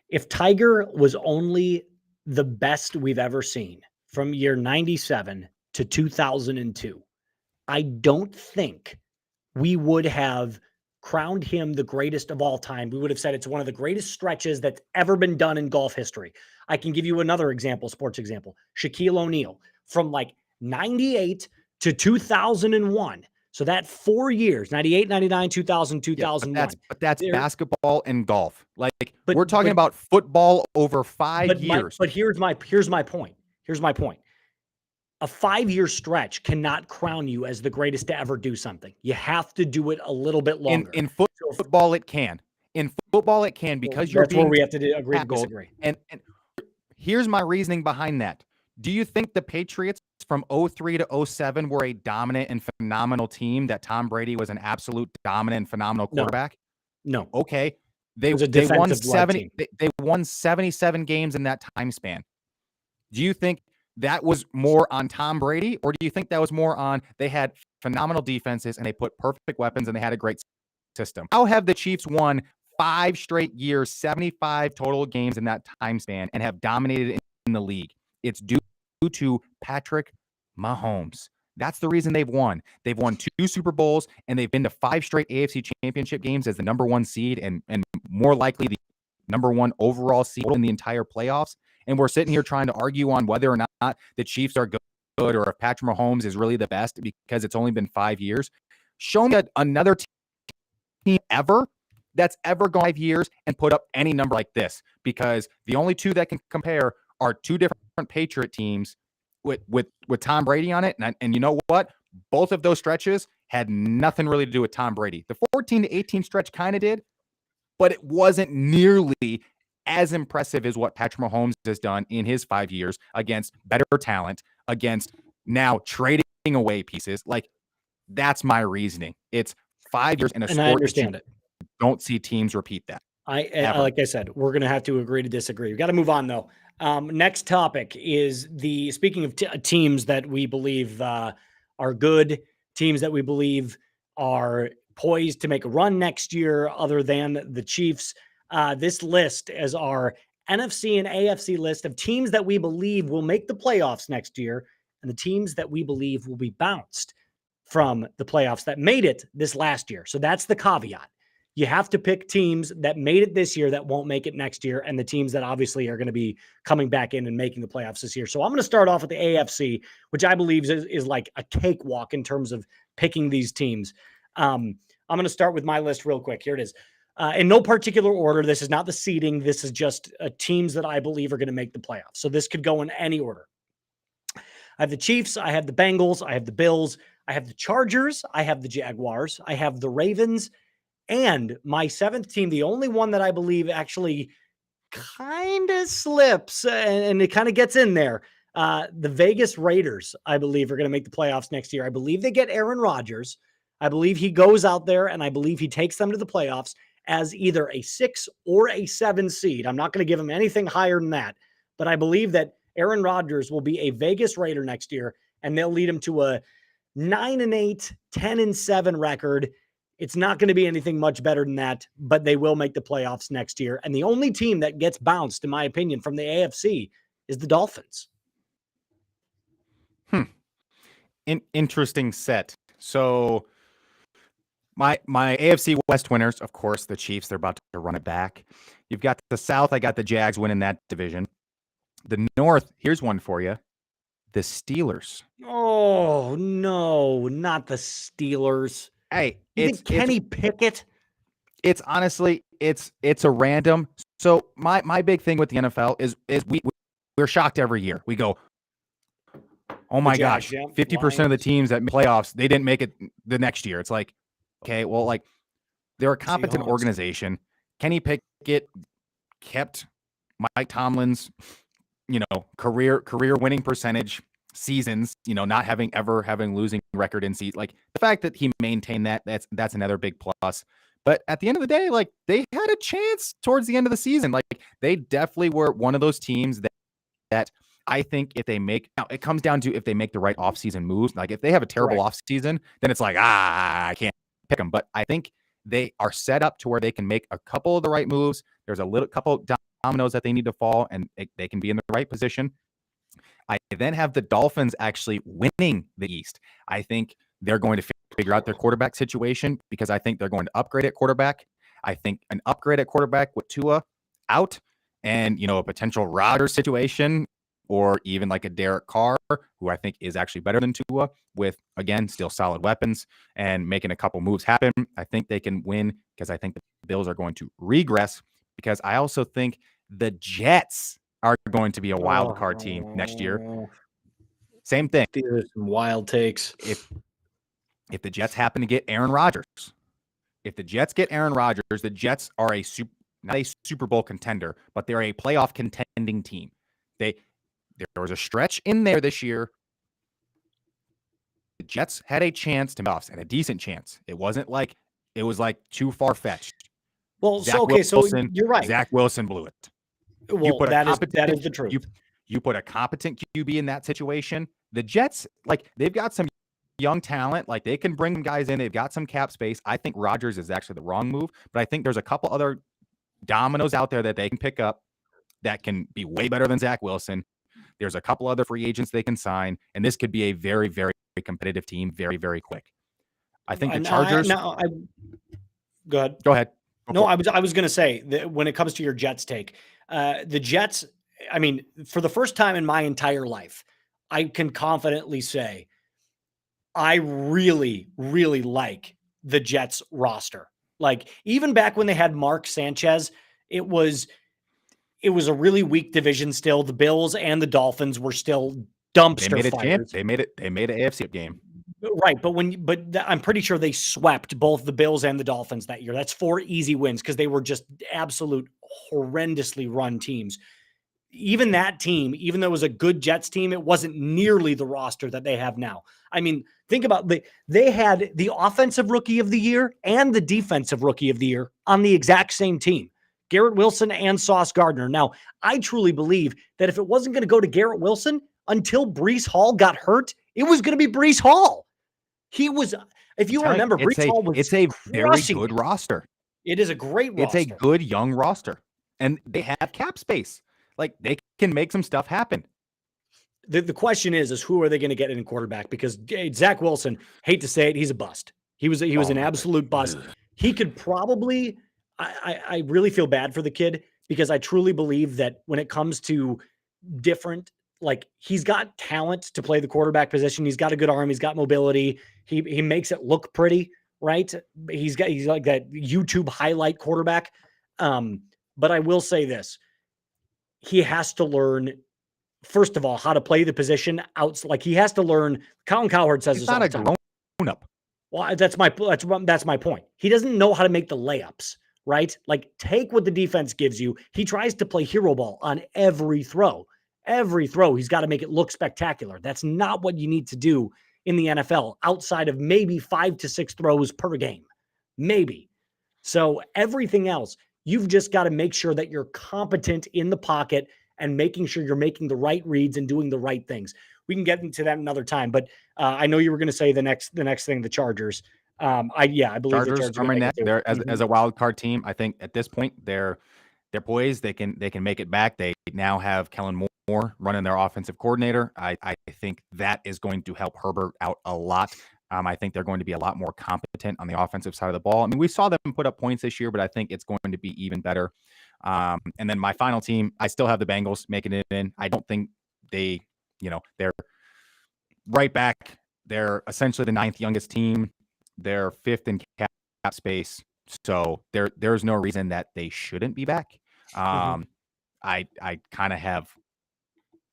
If Tiger was only the best we've ever seen from year 97 to 2002, I don't think we would have crowned him the greatest of all time. We would have said it's one of the greatest stretches that's ever been done in golf history. I can give you another example, sports example. Shaquille O'Neal, from like 98 to 2001. So that 4 years, 98, 99, 2000, 2001. But that's basketball and golf. Like, we're talking about football over 5 years. But here's my point. A 5-year stretch cannot crown you as the greatest to ever do something. You have to do it a little bit longer. In football, it can. In football, it can, because that's where we have to agree to disagree. And here's my reasoning behind that. Do you think the Patriots from 03 to 07 were a dominant and phenomenal team, that Tom Brady was an absolute dominant and phenomenal quarterback? No. Okay. They won 77 games in that time span. Do you think that was more on Tom Brady, or do you think that was more on they had phenomenal defenses and they put perfect weapons and they had a great system? How have the Chiefs won 5 straight years, 75 total games in that time span, and have dominated in the league? It's due to Patrick Mahomes. That's the reason they've won. They've won 2 Super Bowls, and they've been to 5 straight AFC championship games as the number 1 seed and more likely the number 1 overall seed in the entire playoffs. And we're sitting here trying to argue on whether or not the Chiefs are good or if Patrick Mahomes is really the best because it's only been 5 years. Show me another team ever that's ever gone 5 years and put up any number like this, because the only 2 that can compare are 2 different Patriot teams with Tom Brady on it. And you know what? Both of those stretches had nothing really to do with Tom Brady. The 14-18 stretch kind of did, but it wasn't nearly as impressive as what Patrick Mahomes has done in his 5 years against better talent, against now trading away pieces. Like, that's my reasoning. It's 5 years in a sport. I understand it. Don't see teams repeat that. Like I said, we're going to have to agree to disagree. We got to move on though. Next topic is speaking of teams that we believe are good, teams that we believe are poised to make a run next year other than the Chiefs. This list is our NFC and AFC list of teams that we believe will make the playoffs next year and the teams that we believe will be bounced from the playoffs that made it this last year. So that's the caveat. You have to pick teams that made it this year that won't make it next year, and the teams that obviously are going to be coming back in and making the playoffs this year. So I'm going to start off with the AFC, which I believe is like a cakewalk in terms of picking these teams. I'm going to start with my list real quick. Here it is. In no particular order. This is not the seeding. This is just teams that I believe are going to make the playoffs. So this could go in any order. I have the Chiefs. I have the Bengals. I have the Bills. I have the Chargers. I have the Jaguars. I have the Ravens. And my 7th team, the only one that I believe actually kind of slips and it kind of gets in there. The Vegas Raiders, I believe, are going to make the playoffs next year. I believe they get Aaron Rodgers. I believe he goes out there and I believe he takes them to the playoffs as either a 6 or a 7 seed. I'm not going to give him anything higher than that, but I believe that Aaron Rodgers will be a Vegas Raider next year and they'll lead him to a 9-8, 10-7 record. It's not going to be anything much better than that, but they will make the playoffs next year. And the only team that gets bounced, in my opinion, from the AFC is the Dolphins. Interesting set. So my AFC West winners, of course, the Chiefs. They're about to run it back. You've got the South. I got the Jags winning that division. The North, here's one for you. The Steelers. Oh, no, not the Steelers. Hey, it's Kenny Pickett. It's honestly, it's a random. So my big thing with the NFL is we're shocked every year. We go, oh my gosh, 50% of the teams that make playoffs, they didn't make it the next year. It's like, okay, well, like they're a competent organization. Kenny Pickett kept Mike Tomlin's, career winning percentage seasons, not having losing record in season. Like the fact that he maintained that's another big plus. But at the end of the day, like they had a chance towards the end of the season. Like they definitely were one of those teams that I think if they make, now it comes down to if they make the right offseason moves. Like if they have a terrible offseason, then it's like, I can't pick them. But I think they are set up to where they can make a couple of the right moves. There's a couple dominoes that they need to fall and they can be in the right position. I then have the Dolphins actually winning the East. I think they're going to figure out their quarterback situation because I think they're going to upgrade at quarterback. I think an upgrade at quarterback with Tua out and, a potential Rodgers situation or even like a Derek Carr, who I think is actually better than Tua with, again, still solid weapons and making a couple moves happen. I think they can win because I think the Bills are going to regress because I also think the Jets are going to be a wild card team next year. Same thing. There's some wild takes. If the Jets happen to get Aaron Rodgers, the Jets are not a Super Bowl contender, but they're a playoff contending team. There was a stretch in there this year. The Jets had a chance to playoffs and a decent chance. It wasn't like it was like too far fetched. Well, so you're right. Zach Wilson blew it. Well, that is the truth. You put a competent QB in that situation. The Jets, like they've got some young talent, like they can bring guys in. They've got some cap space. I think Rodgers is actually the wrong move, but I think there's a couple other dominoes out there that they can pick up that can be way better than Zach Wilson. There's a couple other free agents they can sign, and this could be a very, very competitive team very, very quick. I think the And Chargers. Go ahead. Go ahead. No, I was going to say that when it comes to your Jets take, the Jets, I mean, for the first time in my entire life, I can confidently say I really, really like the Jets roster. Like even back when they had Mark Sanchez, it was a really weak division still. The Bills and the Dolphins were still dumpster fires. They made an AFC game. Right, but I'm pretty sure they swept both the Bills and the Dolphins that year. That's 4 easy wins because they were just absolute horrendously run teams. Even that team, even though it was a good Jets team, it wasn't nearly the roster that they have now. I mean, think about they had the offensive rookie of the year and the defensive rookie of the year on the exact same team. Garrett Wilson and Sauce Gardner. Now, I truly believe that if it wasn't going to go to Garrett Wilson until Breece Hall got hurt, it was going to be Breece Hall. He was, if you remember, Breece Hall was it's a very good roster. It is a great roster. It's a good young roster. And they have cap space. Like they can make some stuff happen. The question is who are they going to get in quarterback? Because Zach Wilson, hate to say it, he's a bust. He was an absolute bust. He could probably, I really feel bad for the kid because I truly believe that when it comes to different, like he's got talent to play the quarterback position. He's got a good arm. He's got mobility. He makes it look pretty, right? He's like that YouTube highlight quarterback. But I will say this, he has to learn, first of all, how to play the position out. Like he has to learn. Colin Cowherd says he's this all the time. Not a grown-up. Well, that's my point. He doesn't know how to make the layups, right? Like take what the defense gives you. He tries to play hero ball on every throw. Every throw, he's got to make it look spectacular. That's not what you need to do in the NFL outside of maybe 5 to 6 throws per game. Maybe. So everything else, you've just got to make sure that you're competent in the pocket and making sure you're making the right reads and doing the right things. We can get into that another time, but I know you were going to say the next thing, the Chargers. I believe the Chargers are my next. They're as a wild card team. I think at this point they're poised. They can make it back. They now have Kellen Moore running their offensive coordinator. I think that is going to help Herbert out a lot. I think they're going to be a lot more competent on the offensive side of the ball. I mean, we saw them put up points this year, but I think it's going to be even better. And then my final team, I still have the Bengals making it in. I don't think they're right back. They're essentially the 9th youngest team. They're 5th in cap space. So there's no reason that they shouldn't be back. I kind of have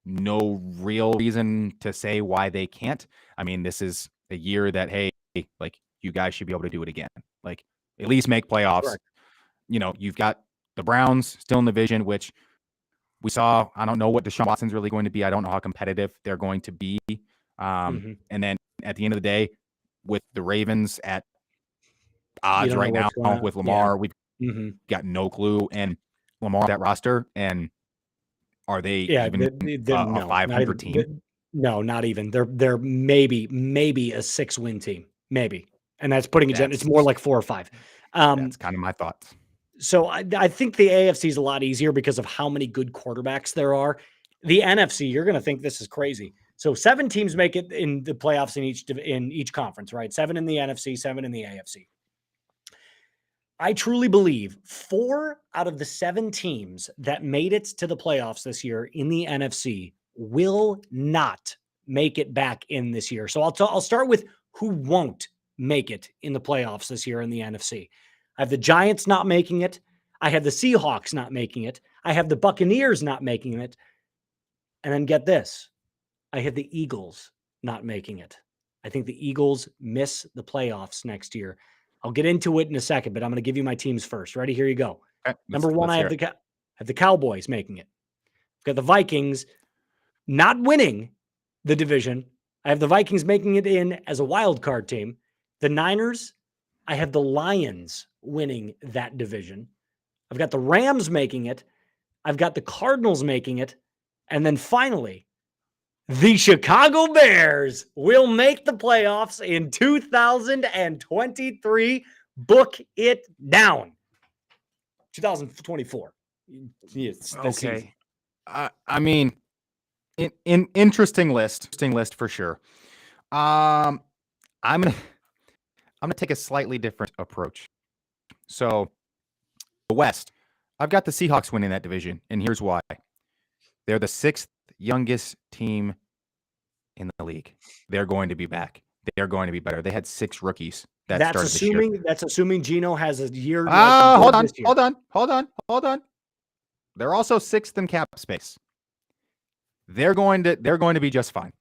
no real reason to say why they can't. I mean, this is a year that, hey, like you guys should be able to do it again. Like at least make playoffs. Correct. You've got the Browns still in the division, which we saw. I don't know what Deshaun Watson's really going to be. I don't know how competitive they're going to be. And then at the end of the day, with the Ravens at odds right now with Lamar, we've got no clue. And Lamar that roster, and are they even a 500 team? No, not even. They're maybe a 6-win team, maybe, and that's putting it's more like 4 or 5. That's kind of my thoughts. So I think the AFC is a lot easier because of how many good quarterbacks there are. The NFC, you're going to think this is crazy. So 7 teams make it in the playoffs in each conference, right? 7 in the NFC, 7 in the AFC. I truly believe 4 out of the 7 teams that made it to the playoffs this year in the NFC will not make it back in this year. So I'll start with who won't make it in the playoffs this year in the NFC. I have the Giants not making it. I have the Seahawks not making it. I have the Buccaneers not making it. And then get this. I have the Eagles not making it. I think the Eagles miss the playoffs next year. I'll get into it in a second, but I'm going to give you my teams first. Ready? Here you go. Okay, Number 1, I have the Cowboys making it. I've got the Vikings not winning the division. I have the Vikings making it in as a wild card team. The Niners, I have the Lions winning that division. I've got the Rams making it. I've got the Cardinals making it. And then finally, the Chicago Bears will make the playoffs in 2023. Book it down. 2024. Yes, okay. I mean, interesting list for sure. I'm gonna take a slightly different approach. So the West, I've got the Seahawks winning that division, and here's why. They're the sixth youngest team in the league. They're going to be back. They're going to be better. They had 6 rookies that That's started this year. assuming Gino has a year. Hold on. They're also 6th in cap space. They're going to be just fine.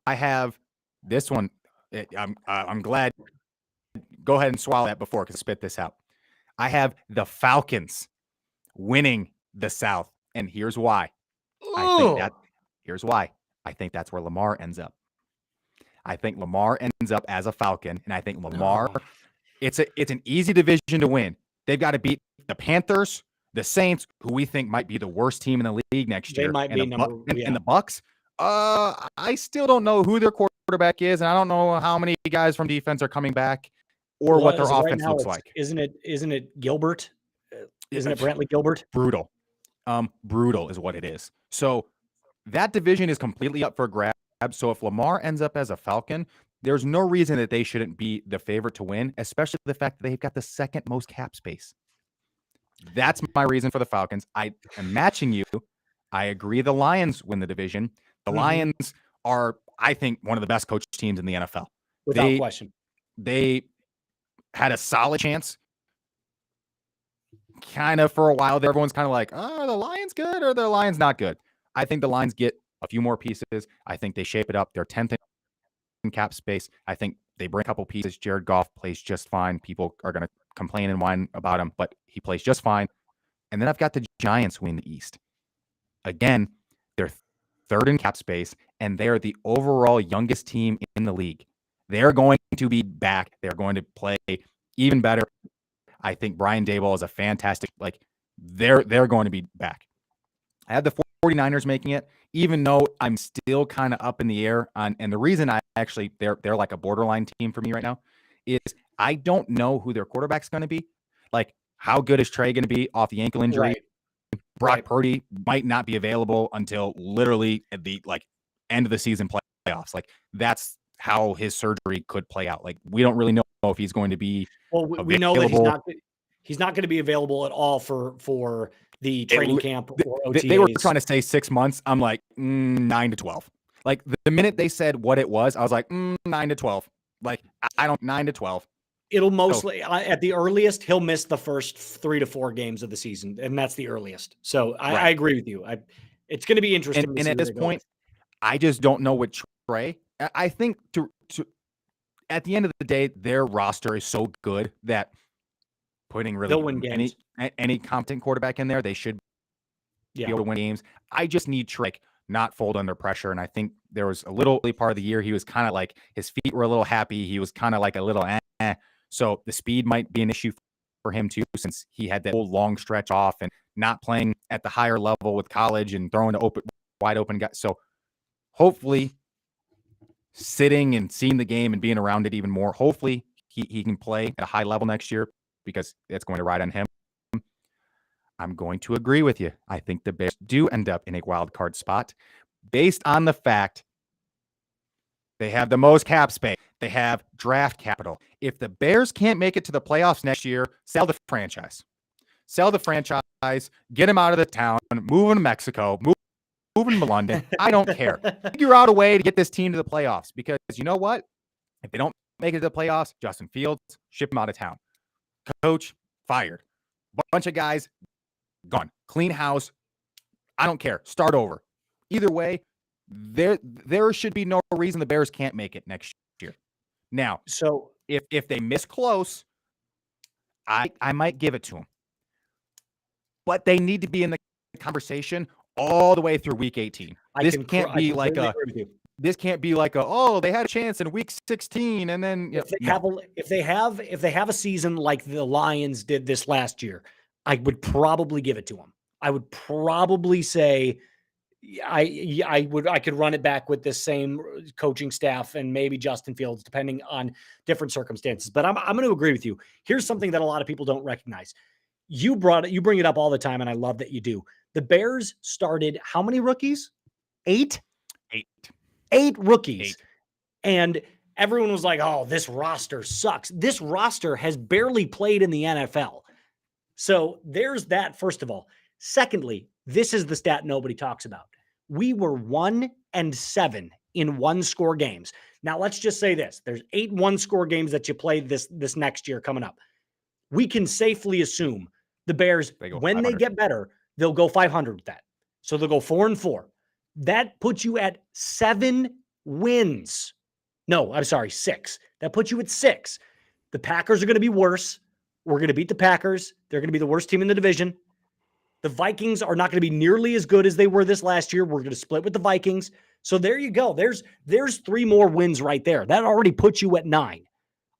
I have this one. I'm glad. Go ahead and swallow that before, because spit this out. I have the Falcons winning the South, and here's why. Here's why. I think that's where Lamar ends up. I think Lamar ends up as a Falcon, and I think Lamar. It's an easy division to win. They've got to beat the Panthers, the Saints, who we think might be the worst team in the league next year. They might be and the Bucks. I still don't know who their quarterback is, and I don't know how many guys from defense are coming back, or what their offense looks like. Isn't it Gilbert? Isn't it Brantley Gilbert? Brutal. Brutal is what it is. So that division is completely up for grabs. So if Lamar ends up as a Falcon, there's no reason that they shouldn't be the favorite to win, especially the fact that they've got the 2nd most cap space. That's my reason for the Falcons. I am matching you. I agree the Lions win the division. The Lions are, I think, one of the best coached teams in the NFL. Without question. They had a solid chance. Kind of for a while there, everyone's kind of like, are the Lions good or are the Lions not good? I think the Lions get a few more pieces. I think they shape it up. They're 10th in cap space. I think they bring a couple pieces. Jared Goff plays just fine. People are going to complain and whine about him, but he plays just fine. And then I've got the Giants win the East. Again, they're 3rd in cap space, and they're the overall youngest team in the league. They're going to be back. They're going to play even better. I think Brian Daboll is a fantastic, they're going to be back. I had the 49ers making it, even though I'm still kind of up in the air on, and the reason they're like a borderline team for me right now is I don't know who their quarterback's going to be. Like, how good is Trey going to be off the ankle injury? Right. Brock Purdy might not be available until literally at the end of the season playoffs. That's how his surgery could play out. We don't really know if he's going to be. Well, we know that he's not going to be available at all for the training camp or OTAs. They were trying to say 6 months. I'm like 9 to 12. The minute they said what it was, I was like 9 to 12. I don't 9 to 12. It'll mostly at the earliest he'll miss the first 3 to 4 games of the season, and that's the earliest. So I agree with you. It's going to be interesting. And at this point, I just don't know what Trey. I think to at the end of the day, their roster is so good that putting really any competent quarterback in there, they should be able to win games. I just need Trey not fold under pressure. And I think there was a little part of the year he was kind of his feet were a little happy. He was kind of a little So the speed might be an issue for him too, since he had that whole long stretch off and not playing at the higher level with college and throwing to wide open guys. So hopefully sitting and seeing the game and being around it even more, hopefully he can play at a high level next year, because it's going to ride on him. I'm going to agree with you. I think the Bears do end up in a wild card spot based on the fact they have the most cap space. They have draft capital. If the Bears can't make it to the playoffs next year, sell the franchise. Get him out of the town, move him to Mexico, move him to London. I don't care. Figure out a way to get this team to the playoffs, because you know what? If they don't make it to the playoffs, Justin Fields, ship him out of town. Coach, fired. Bunch of guys, gone. Clean house. I don't care. Start over. Either way, there should be no reason the Bears can't make it next year. Now, so if they miss close, I might give it to them. But they need to be in the conversation all the way through week 18. This can't be like they had a chance in week 16 and then if they have a season like the Lions did this last year, I would probably give it to them. I would probably say I could run it back with this same coaching staff and maybe Justin Fields, depending on different circumstances. But I'm going to agree with you. Here's something that a lot of people don't recognize. You bring it up all the time, and I love that you do. The Bears started how many rookies? 8? 8. 8 rookies. 8. And everyone was like, oh, this roster sucks. This roster has barely played in the NFL. So there's that, first of all. Secondly, this is the stat nobody talks about. We were 1-7 in one-score games. Now, let's just say this. There's 8 one-score games that you play this next year coming up. We can safely assume the Bears, when they get better, they'll go 500 with that. So they'll go 4-4. That puts you at 7 wins. No, I'm sorry, 6. That puts you at 6. The Packers are going to be worse. We're going to beat the Packers. They're going to be the worst team in the division. The Vikings are not going to be nearly as good as they were this last year. We're going to split with the Vikings. So there you go. There's 3 more wins right there. That already puts you at 9.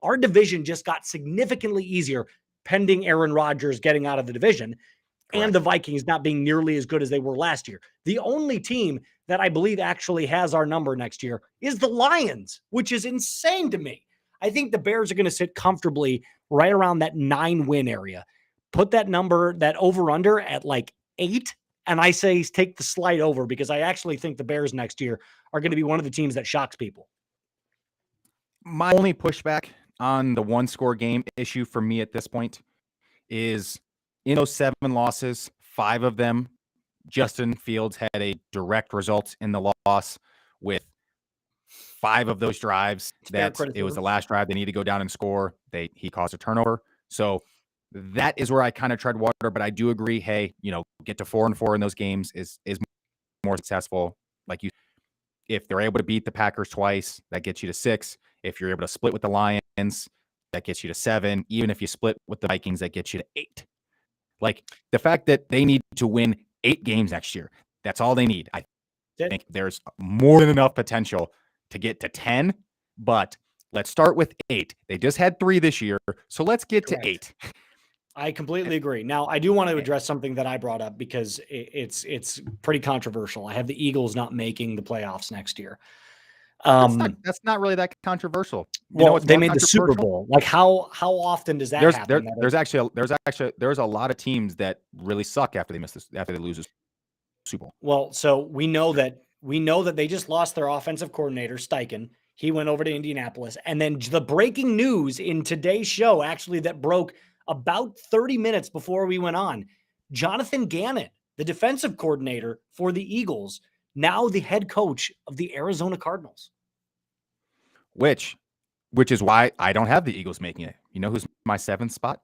Our division just got significantly easier pending Aaron Rodgers getting out of the division. Correct. And the Vikings not being nearly as good as they were last year. The only team that I believe actually has our number next year is the Lions, which is insane to me. I think the Bears are going to sit comfortably right around that 9-win area. Put that number, that over-under at like 8, and I say take the slight over because I actually think the Bears next year are going to be one of the teams that shocks people. My only pushback on the one-score game issue for me at this point is in those 7 losses, 5 of them, Justin Fields had a direct result in the loss with 5 of those drives. It was the last drive. They need to go down and score. He caused a turnover. So that is where I kind of tread water, but I do agree. Hey, get to 4-4 in those games is more successful. Like if they're able to beat the Packers twice, that gets you to 6. If you're able to split with the Lions, that gets you to 7. Even if you split with the Vikings, that gets you to 8. Like the fact that they need to win 8 games next year, that's all they need. I think there's more than enough potential to get to 10, but let's start with 8. They just had 3 this year, so let's get to 8. I completely agree. Now, I do want to address something that I brought up because it's pretty controversial. I have the Eagles not making the playoffs next year. That's not really that controversial. They made the Super Bowl. Like how often does that happen? There's a lot of teams that really suck after they lose a Super Bowl. Well, so we know that they just lost their offensive coordinator, Steichen. He went over to Indianapolis. And then the breaking news in today's show, actually, that broke about 30 minutes before we went on, Jonathan Gannon, the defensive coordinator for the Eagles, now the head coach of the Arizona Cardinals. Which is why I don't have the Eagles making it. You know who's my 7th spot?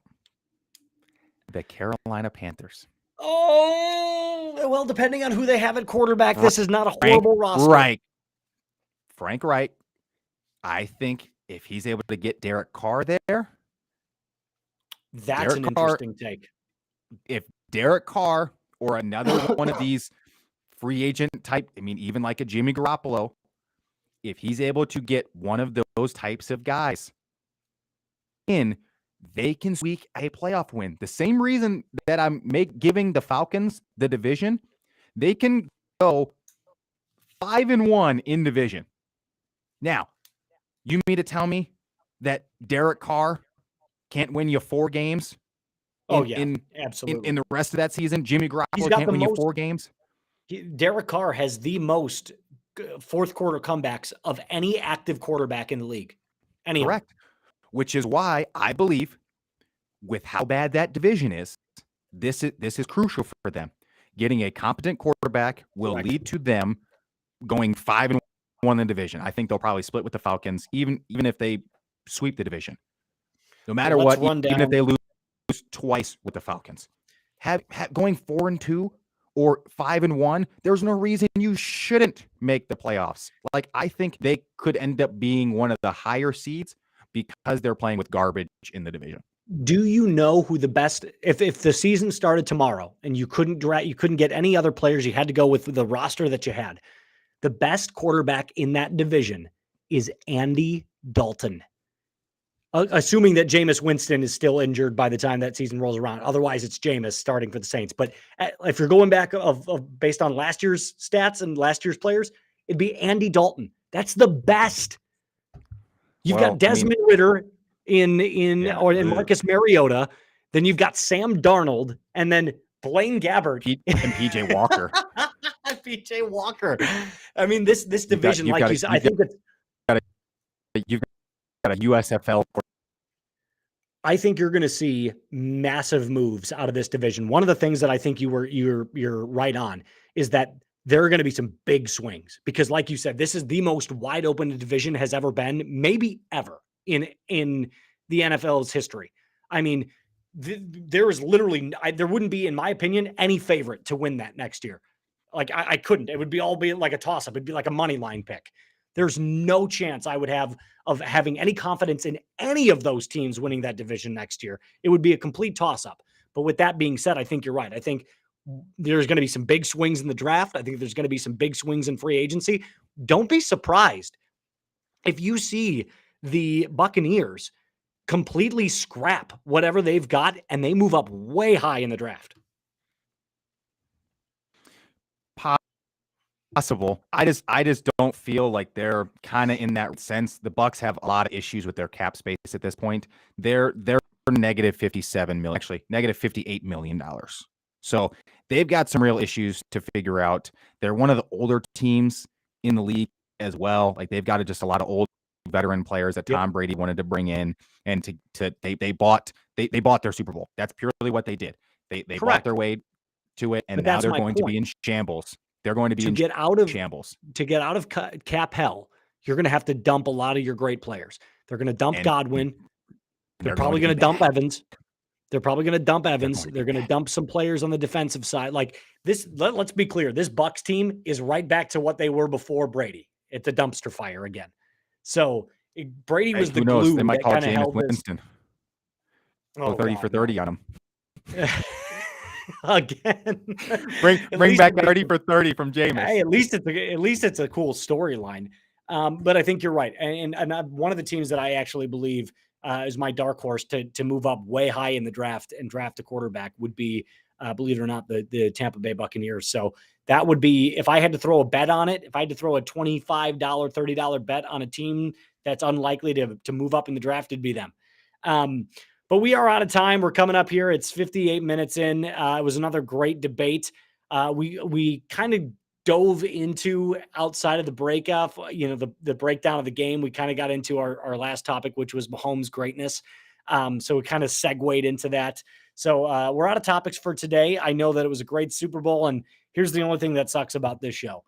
The Carolina Panthers. Oh, well, depending on who they have at quarterback, this is not a horrible roster. Right. Frank Wright. I think if he's able to get Derek Carr there. That's an interesting take. If Derek Carr or another one of these free agent type, even like a Jimmy Garoppolo, if he's able to get one of those types of guys in, they can squeak a playoff win. The same reason that I'm giving the Falcons the division, they can go 5-1 in division. Now, you mean to tell me that Derek Carr can't win you 4 games? Absolutely. In the rest of that season, Jimmy Garoppolo can't win you 4 games? Derek Carr has the most fourth quarter comebacks of any active quarterback in the league. Correct. Which is why I believe with how bad that division is, this is crucial for them. Getting a competent quarterback will lead to them going 5-1 in the division. I think they'll probably split with the Falcons, even if they sweep the division. No matter what, even if they lose twice with the Falcons. Going 4-2 or 5-1, there's no reason you shouldn't make the playoffs. Like, I think they could end up being one of the higher seeds because they're playing with garbage in the division. Do you know who the best, if the season started tomorrow and you couldn't get any other players, you had to go with the roster that you had, the best quarterback in that division is Andy Dalton. Assuming that Jameis Winston is still injured by the time that season rolls around. Otherwise, it's Jameis starting for the Saints. But if you're going back based on last year's stats and last year's players, it'd be Andy Dalton. That's the best. You've got Desmond Ridder in Marcus Mariota. Then you've got Sam Darnold, and then Blaine Gabbert and PJ Walker. PJ Walker. I mean, this division, like you said, I think that you've got a USFL. I think you're going to see massive moves out of this division. One of the things that I think you're right on is that there are going to be some big swings because, like you said, this is the most wide open the division has ever been, maybe ever in the NFL's history. I mean, there is literally there wouldn't be, in my opinion, any favorite to win that next year. Like I couldn't. It would be like a toss up. It'd be like a money line pick. There's no chance I would have of having any confidence in any of those teams winning that division next year. It would be a complete toss up. But with that being said, I think you're right. I think there's going to be some big swings in the draft. I think there's going to be some big swings in free agency. Don't be surprised if you see the Buccaneers completely scrap whatever they've got and they move up way high in the draft. Possible. I just don't feel like they're kind of in that sense. The Bucs have a lot of issues with their cap space at this point. They're negative $57 million, actually negative $58 million. So they've got some real issues to figure out. They're one of the older teams in the league as well. Like they've got just a lot of old veteran players that Tom Brady wanted to bring in, and they bought their Super Bowl. That's purely what they did. They bought their way to it, and now they're going to be in shambles. They're going to be get out of shambles. To get out of cap hell, you're going to have to dump a lot of your great players. They're going to dump Godwin. They're probably going to dump Evans. They're probably going to dump Evans. They're going to dump some players on the defensive side. Like this, let's be clear. This Bucs team is right back to what they were before Brady. It's a dumpster fire again. So Brady was the glue. They might call Jameis Winston. Oh, 30 for 30 on him. Again, bring back 30 for 30 from Jameis. Hey, at least it's a cool storyline. But I think you're right. And one of the teams that I actually believe is my dark horse to move up way high in the draft and draft a quarterback would be, believe it or not, the Tampa Bay Buccaneers. So that would be, if I had to throw a bet on it, if I had to throw a $25, $30 bet on a team that's unlikely to move up in the draft, it'd be them. But we are out of time. We're coming up here. It's 58 minutes in. It was another great debate. We kind of dove into outside of the breakoff, the breakdown of the game. We kind of got into our last topic, which was Mahomes' greatness. So we kind of segued into that. So we're out of topics for today. I know that it was a great Super Bowl, and here's the only thing that sucks about this show.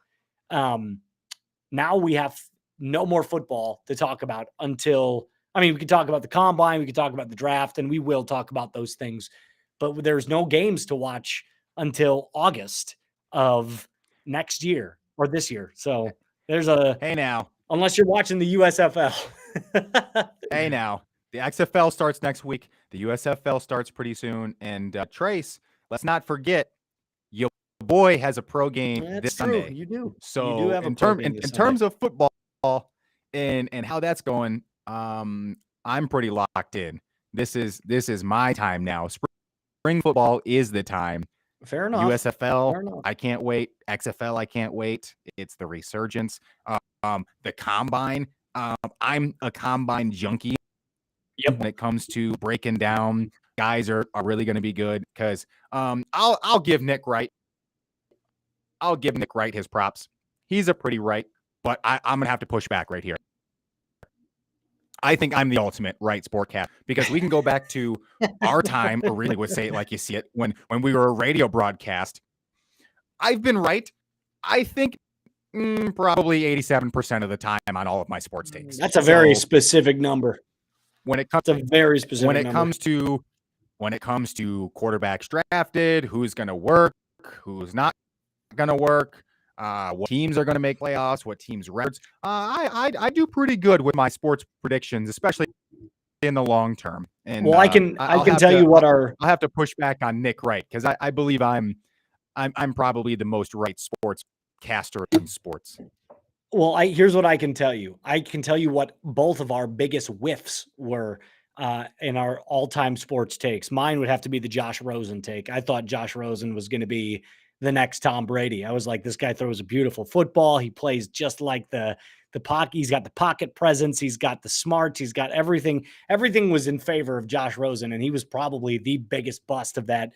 Now we have no more football to talk about until, we could talk about the combine, we could talk about the draft, and we will talk about those things, but there's no games to watch until August of next year or this year. So there's hey now, unless you're watching the USFL. Hey now, the XFL starts next week. The USFL starts pretty soon. And Trace, let's not forget, your boy has a pro game this Sunday. You do. So you do have in terms of football and how that's going, I'm pretty locked in. This is my time now. Spring football is the time. Fair enough. USFL, Fair enough. I can't wait. XFL, I can't wait. It's the resurgence. The combine. I'm a combine junkie. Yep. When it comes to breaking down, guys are really going to be good because I'll give Nick Wright. I'll give Nick Wright his props. He's a pretty right, but I'm gonna have to push back right here. I think I'm the ultimate right sportcast because we can go back to our time, or really would say it like you see it, when we were a radio broadcast. I've been right, I think, probably 87% of the time on all of my sports takes. That's a very specific number. When it comes to quarterbacks drafted, who's going to work, who's not going to work, what teams are going to make playoffs, what teams records. I do pretty good with my sports predictions, especially in the long term. And I can tell you what I'll have to push back on Nick Wright because I believe I'm probably the most right sports caster in sports. Well, here's what I can tell you. I can tell you what both of our biggest whiffs were in our all-time sports takes. Mine would have to be the Josh Rosen take. I thought Josh Rosen was going to be the next Tom Brady. I was like, this guy throws a beautiful football. He plays just like the pocket. He's got the pocket presence. He's got the smarts. He's got everything. Everything was in favor of Josh Rosen, and he was probably the biggest bust of that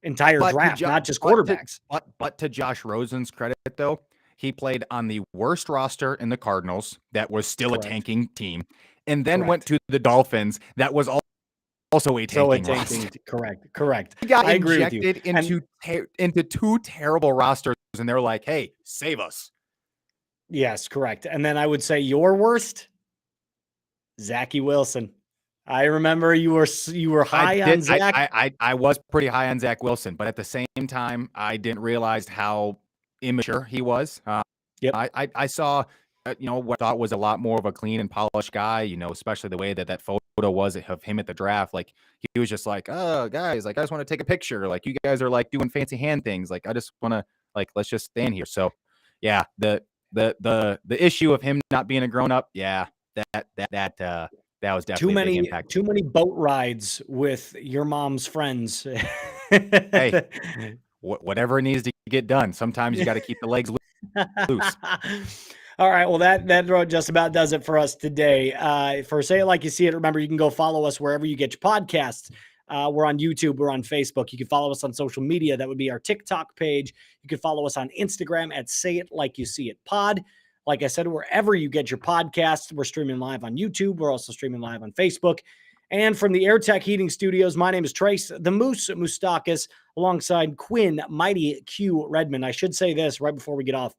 entire draft, not just quarterbacks. But to Josh Rosen's credit, though, He played on the worst roster in the Cardinals that was still Correct. a tanking team, and then went to the Dolphins that was also a tanking roster. Correct. He got I agree with you. into two terrible rosters, and they're like, "Hey, save us." Yes, correct. And then I would say your worst, Zachy Wilson. I remember you were high on Zach. I was pretty high on Zach Wilson, but at the same time, I didn't realize how immature he was. Yep. I saw, what I thought was a lot more of a clean and polished guy, especially the way that photo was of him at the draft. Like, he was just like, "Oh, guys, like, I just want to take a picture. Like, you guys are like doing fancy hand things. Like, I just want to, like, let's just stand here." So yeah, the issue of him not being a grown up. Yeah, that was definitely a big impact. Too many boat rides with your mom's friends. Hey, whatever needs to get done. Sometimes you got to keep the legs loose. All right. Well, that just about does it for us today. For Say It Like You See It, remember, you can go follow us wherever you get your podcasts. We're on YouTube. We're on Facebook. You can follow us on social media. That would be our TikTok page. You can follow us on Instagram at Say It Like You See It Pod. Like I said, wherever you get your podcasts, we're streaming live on YouTube. We're also streaming live on Facebook. And from the AirTech Heating Studios, my name is Trace, the Moose Moustakis, alongside Quinn, Mighty Q Redmond. I should say this right before we get off.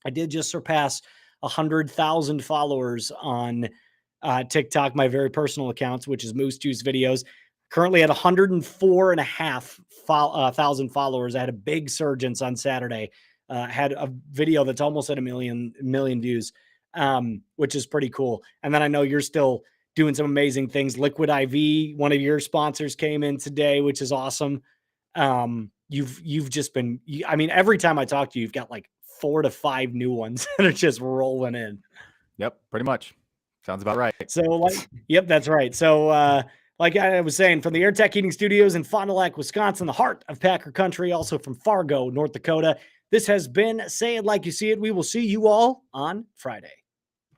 I did just surpass 100,000 followers on TikTok, my very personal accounts, which is Moose Juice Videos. Currently at 104,500 thousand followers. I had a big surge on Saturday. Had a video that's almost at a million views, which is pretty cool. And then I know you're still doing some amazing things. Liquid IV, one of your sponsors, came in today, which is awesome. You've just been, I mean, every time I talk to you, you've got like 4 to 5 new ones that are just rolling in. Yep, pretty much. Sounds about right. So, yep, that's right. So, like I was saying, from the AirTech Heating Studios in Fond du Lac, Wisconsin, the heart of Packer country, also from Fargo, North Dakota, this has been Say It Like You See It. We will see you all on Friday.